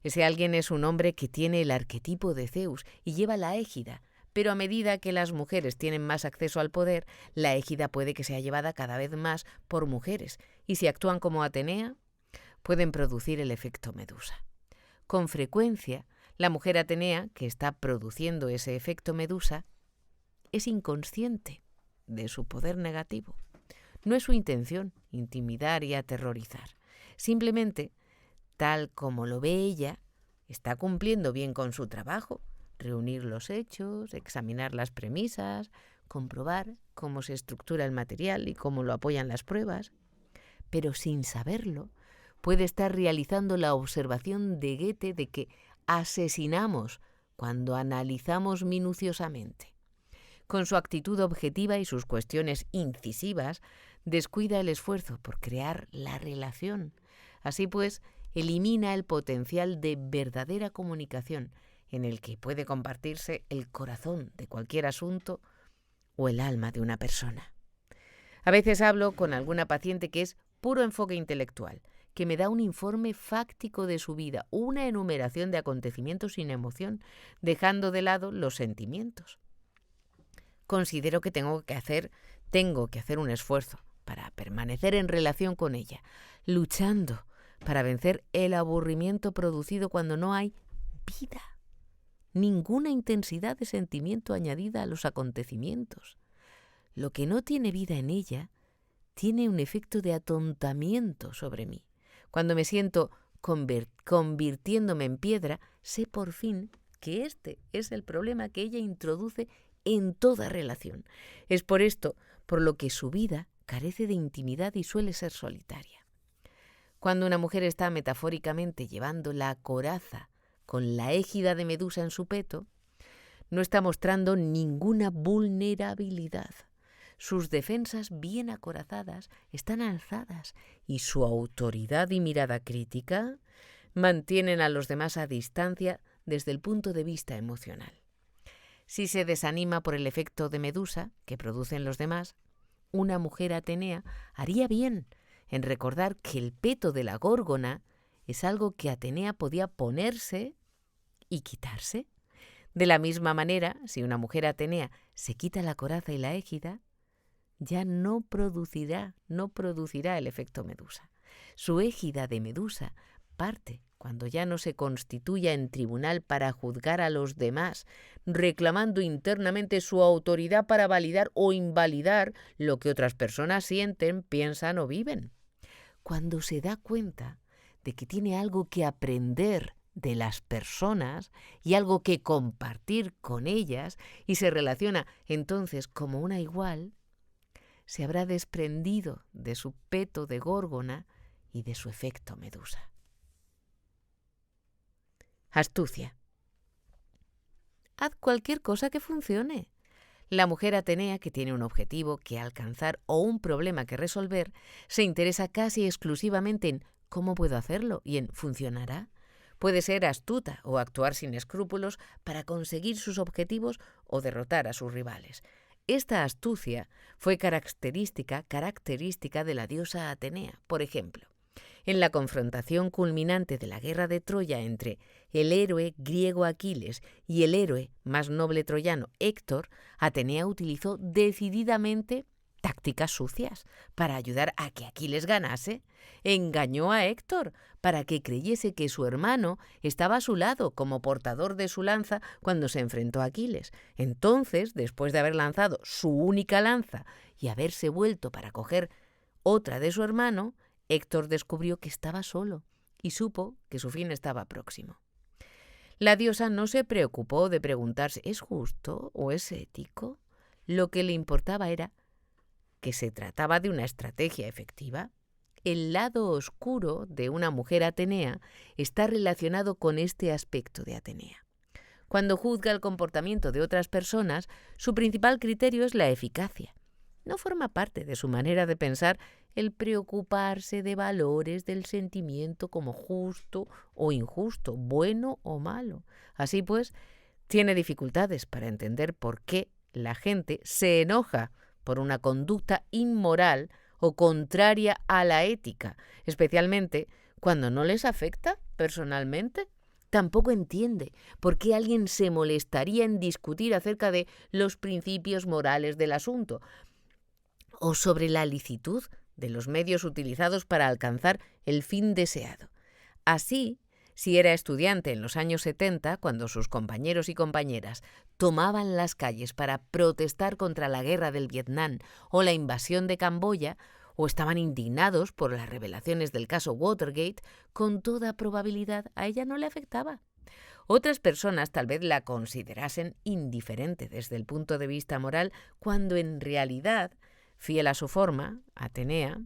ese alguien es un hombre que tiene el arquetipo de Zeus y lleva la égida, pero a medida que las mujeres tienen más acceso al poder, la égida puede que sea llevada cada vez más por mujeres, y si actúan como Atenea, pueden producir el efecto Medusa. Con frecuencia, la mujer Atenea, que está produciendo ese efecto Medusa, es inconsciente de su poder negativo. No es su intención intimidar y aterrorizar. Simplemente, tal como lo ve ella, está cumpliendo bien con su trabajo: reunir los hechos, examinar las premisas, comprobar cómo se estructura el material y cómo lo apoyan las pruebas. Pero sin saberlo, puede estar realizando la observación de Goethe de que asesinamos cuando analizamos minuciosamente. Con su actitud objetiva y sus cuestiones incisivas, descuida el esfuerzo por crear la relación. Así pues, elimina el potencial de verdadera comunicación en el que puede compartirse el corazón de cualquier asunto o el alma de una persona. A veces hablo con alguna paciente que es puro enfoque intelectual, que me da un informe fáctico de su vida, una enumeración de acontecimientos sin emoción, dejando de lado los sentimientos. Considero que tengo que hacer un esfuerzo para permanecer en relación con ella, luchando para vencer el aburrimiento producido cuando no hay vida, ninguna intensidad de sentimiento añadida a los acontecimientos. Lo que no tiene vida en ella tiene un efecto de atontamiento sobre mí. Cuando me siento convirtiéndome en piedra, sé por fin que este es el problema que ella introduce en toda relación. Es por esto por lo que su vida carece de intimidad y suele ser solitaria. Cuando una mujer está metafóricamente llevando la coraza con la égida de Medusa en su peto, no está mostrando ninguna vulnerabilidad. Sus defensas bien acorazadas están alzadas y su autoridad y mirada crítica mantienen a los demás a distancia desde el punto de vista emocional. Si se desanima por el efecto de Medusa que producen los demás, una mujer atenea haría bien en recordar que el peto de la górgona es algo que Atenea podía ponerse y quitarse. De la misma manera, si una mujer atenea se quita la coraza y la égida, ya no producirá el efecto Medusa. Su égida de Medusa parte cuando ya no se constituya en tribunal para juzgar a los demás, reclamando internamente su autoridad para validar o invalidar lo que otras personas sienten, piensan o viven. Cuando se da cuenta de que tiene algo que aprender de las personas y algo que compartir con ellas y se relaciona entonces como una igual, se habrá desprendido de su peto de górgona y de su efecto Medusa. Astucia. Haz cualquier cosa que funcione. La mujer atenea que tiene un objetivo que alcanzar o un problema que resolver se interesa casi exclusivamente en ¿cómo puedo hacerlo? Y en ¿funcionará? Puede ser astuta o actuar sin escrúpulos para conseguir sus objetivos o derrotar a sus rivales. Esta astucia fue característica de la diosa Atenea. Por ejemplo, en la confrontación culminante de la guerra de Troya entre el héroe griego Aquiles y el héroe más noble troyano Héctor, Atenea utilizó decididamente tácticas sucias para ayudar a que Aquiles ganase. Engañó a Héctor para que creyese que su hermano estaba a su lado como portador de su lanza cuando se enfrentó a Aquiles. Entonces, después de haber lanzado su única lanza y haberse vuelto para coger otra de su hermano, Héctor descubrió que estaba solo y supo que su fin estaba próximo. La diosa no se preocupó de preguntarse ¿es justo o es ético? Lo que le importaba era que se trataba de una estrategia efectiva. El lado oscuro de una mujer atenea está relacionado con este aspecto de Atenea. Cuando juzga el comportamiento de otras personas, su principal criterio es la eficacia. No forma parte de su manera de pensar el preocuparse de valores del sentimiento como justo o injusto, bueno o malo. Así pues, tiene dificultades para entender por qué la gente se enoja por una conducta inmoral o contraria a la ética, especialmente cuando no les afecta personalmente. Tampoco entiende por qué alguien se molestaría en discutir acerca de los principios morales del asunto o sobre la licitud de los medios utilizados para alcanzar el fin deseado. Así, si era estudiante en los años 70, cuando sus compañeros y compañeras tomaban las calles para protestar contra la guerra del Vietnam o la invasión de Camboya, o estaban indignados por las revelaciones del caso Watergate, con toda probabilidad a ella no le afectaba. Otras personas tal vez la considerasen indiferente desde el punto de vista moral, cuando en realidad, fiel a su forma, Atenea,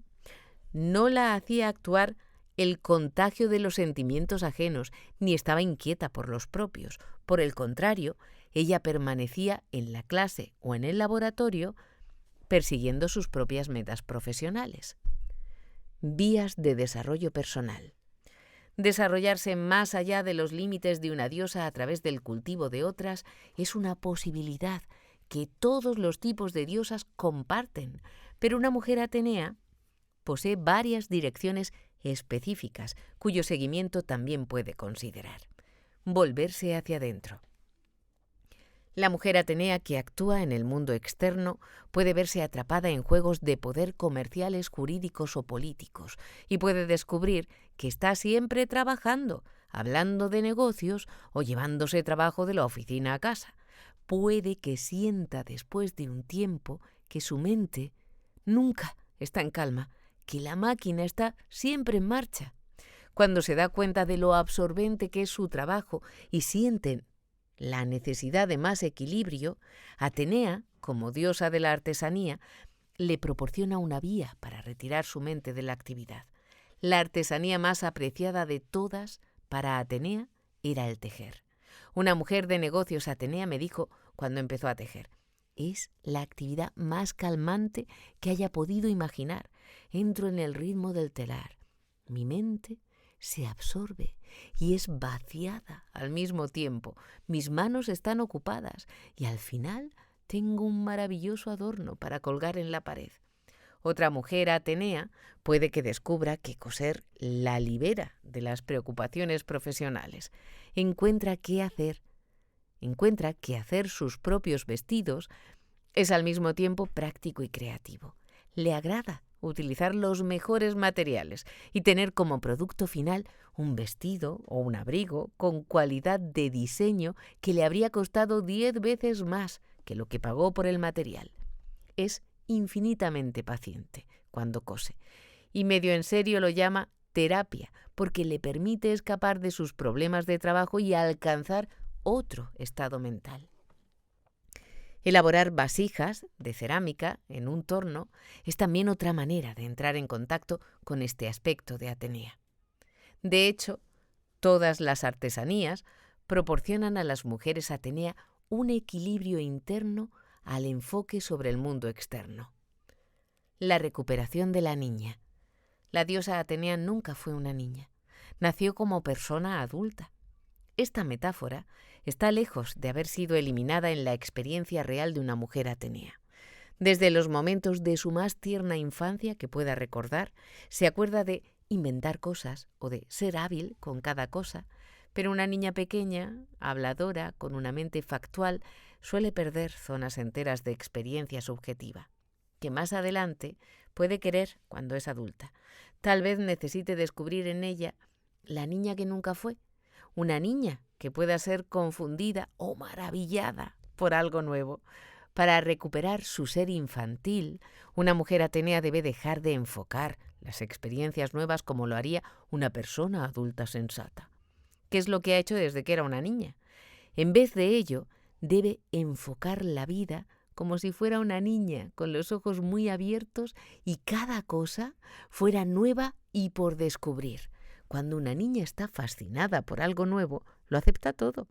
no la hacía actuar el contagio de los sentimientos ajenos, ni estaba inquieta por los propios. Por el contrario, ella permanecía en la clase o en el laboratorio persiguiendo sus propias metas profesionales. Vías de desarrollo personal. Desarrollarse más allá de los límites de una diosa a través del cultivo de otras es una posibilidad que todos los tipos de diosas comparten, pero una mujer atenea posee varias direcciones específicas cuyo seguimiento también puede considerar. Volverse hacia adentro. La mujer atenea que actúa en el mundo externo puede verse atrapada en juegos de poder comerciales, jurídicos o políticos y puede descubrir que está siempre trabajando, hablando de negocios o llevándose trabajo de la oficina a casa. Puede que sienta después de un tiempo que su mente nunca está en calma, que la máquina está siempre en marcha. Cuando se da cuenta de lo absorbente que es su trabajo y sienten la necesidad de más equilibrio, Atenea, como diosa de la artesanía, le proporciona una vía para retirar su mente de la actividad. La artesanía más apreciada de todas para Atenea era el tejer. Una mujer de negocios atenea me dijo cuando empezó a tejer: es la actividad más calmante que haya podido imaginar. Entro en el ritmo del telar. Mi mente se absorbe y es vaciada al mismo tiempo. Mis manos están ocupadas y al final tengo un maravilloso adorno para colgar en la pared. Otra mujer atenea puede que descubra que coser la libera de las preocupaciones profesionales. Encuentra que hacer sus propios vestidos es al mismo tiempo práctico y creativo. Le agrada utilizar los mejores materiales y tener como producto final un vestido o un abrigo con cualidad de diseño que le habría costado 10 veces más que lo que pagó por el material. Es infinitamente paciente cuando cose y medio en serio lo llama terapia porque le permite escapar de sus problemas de trabajo y alcanzar otro estado mental. Elaborar vasijas de cerámica en un torno es también otra manera de entrar en contacto con este aspecto de Atenea. De hecho, todas las artesanías proporcionan a las mujeres atenea un equilibrio interno al enfoque sobre el mundo externo. La recuperación de la niña. La diosa Atenea nunca fue una niña. Nació como persona adulta. Esta metáfora está lejos de haber sido eliminada en la experiencia real de una mujer atenea. Desde los momentos de su más tierna infancia que pueda recordar, se acuerda de inventar cosas o de ser hábil con cada cosa, pero una niña pequeña, habladora, con una mente factual, suele perder zonas enteras de experiencia subjetiva, que más adelante puede querer cuando es adulta. Tal vez necesite descubrir en ella la niña que nunca fue, una niña que pueda ser confundida o maravillada por algo nuevo. Para recuperar su ser infantil, una mujer atenea debe dejar de enfocar las experiencias nuevas como lo haría una persona adulta sensata. que es lo que ha hecho desde que era una niña. En vez de ello, debe enfocar la vida como si fuera una niña, con los ojos muy abiertos y cada cosa fuera nueva y por descubrir. Cuando una niña está fascinada por algo nuevo, lo acepta todo.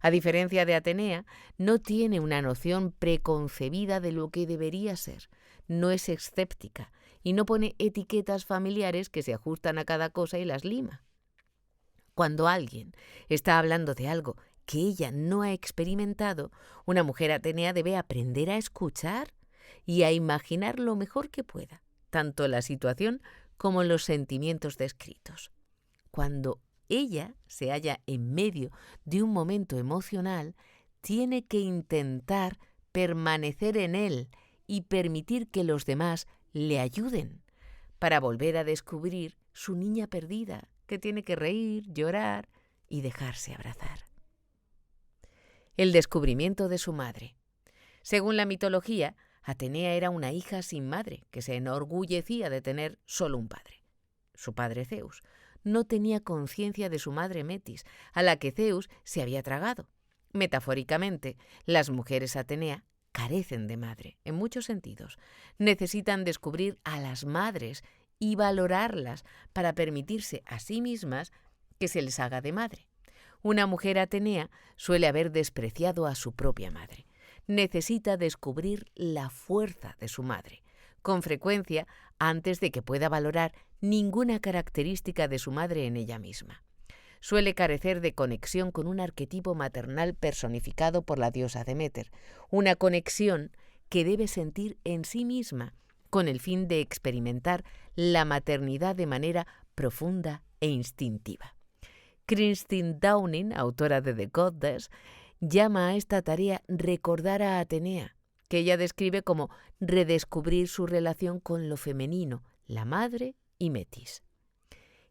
A diferencia de Atenea, no tiene una noción preconcebida de lo que debería ser, no es escéptica y no pone etiquetas familiares que se ajustan a cada cosa y las lima. Cuando alguien está hablando de algo que ella no ha experimentado, una mujer atenea debe aprender a escuchar y a imaginar lo mejor que pueda, tanto la situación como los sentimientos descritos. Cuando ella se halla en medio de un momento emocional, tiene que intentar permanecer en él y permitir que los demás le ayuden para volver a descubrir su niña perdida, que tiene que reír, llorar y dejarse abrazar. El descubrimiento de su madre. Según la mitología, Atenea era una hija sin madre, que se enorgullecía de tener solo un padre. Su padre Zeus no tenía conciencia de su madre Metis, a la que Zeus se había tragado. Metafóricamente, las mujeres Atenea carecen de madre, en muchos sentidos. Necesitan descubrir a las madres y valorarlas para permitirse a sí mismas que se les haga de madre. Una mujer atenea suele haber despreciado a su propia madre. Necesita descubrir la fuerza de su madre, con frecuencia antes de que pueda valorar ninguna característica de su madre en ella misma. Suele carecer de conexión con un arquetipo maternal personificado por la diosa Deméter, una conexión que debe sentir en sí misma con el fin de experimentar la maternidad de manera profunda e instintiva. Christine Downing, autora de The Goddess, llama a esta tarea recordar a Atenea, que ella describe como redescubrir su relación con lo femenino, la madre y Metis.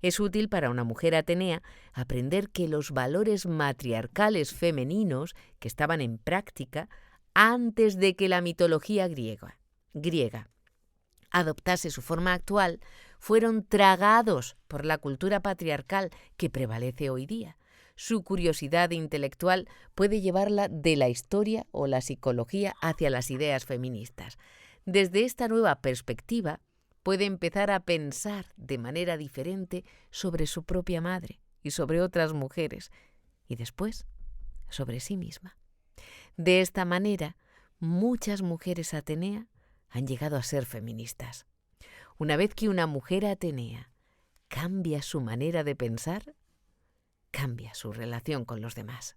Es útil para una mujer atenea aprender que los valores matriarcales femeninos que estaban en práctica antes de que la mitología griega adoptase su forma actual, fueron tragados por la cultura patriarcal que prevalece hoy día. Su curiosidad intelectual puede llevarla de la historia o la psicología hacia las ideas feministas. Desde esta nueva perspectiva, puede empezar a pensar de manera diferente sobre su propia madre y sobre otras mujeres, y después sobre sí misma. De esta manera, muchas mujeres atenea han llegado a ser feministas. Una vez que una mujer atenea cambia su manera de pensar, cambia su relación con los demás.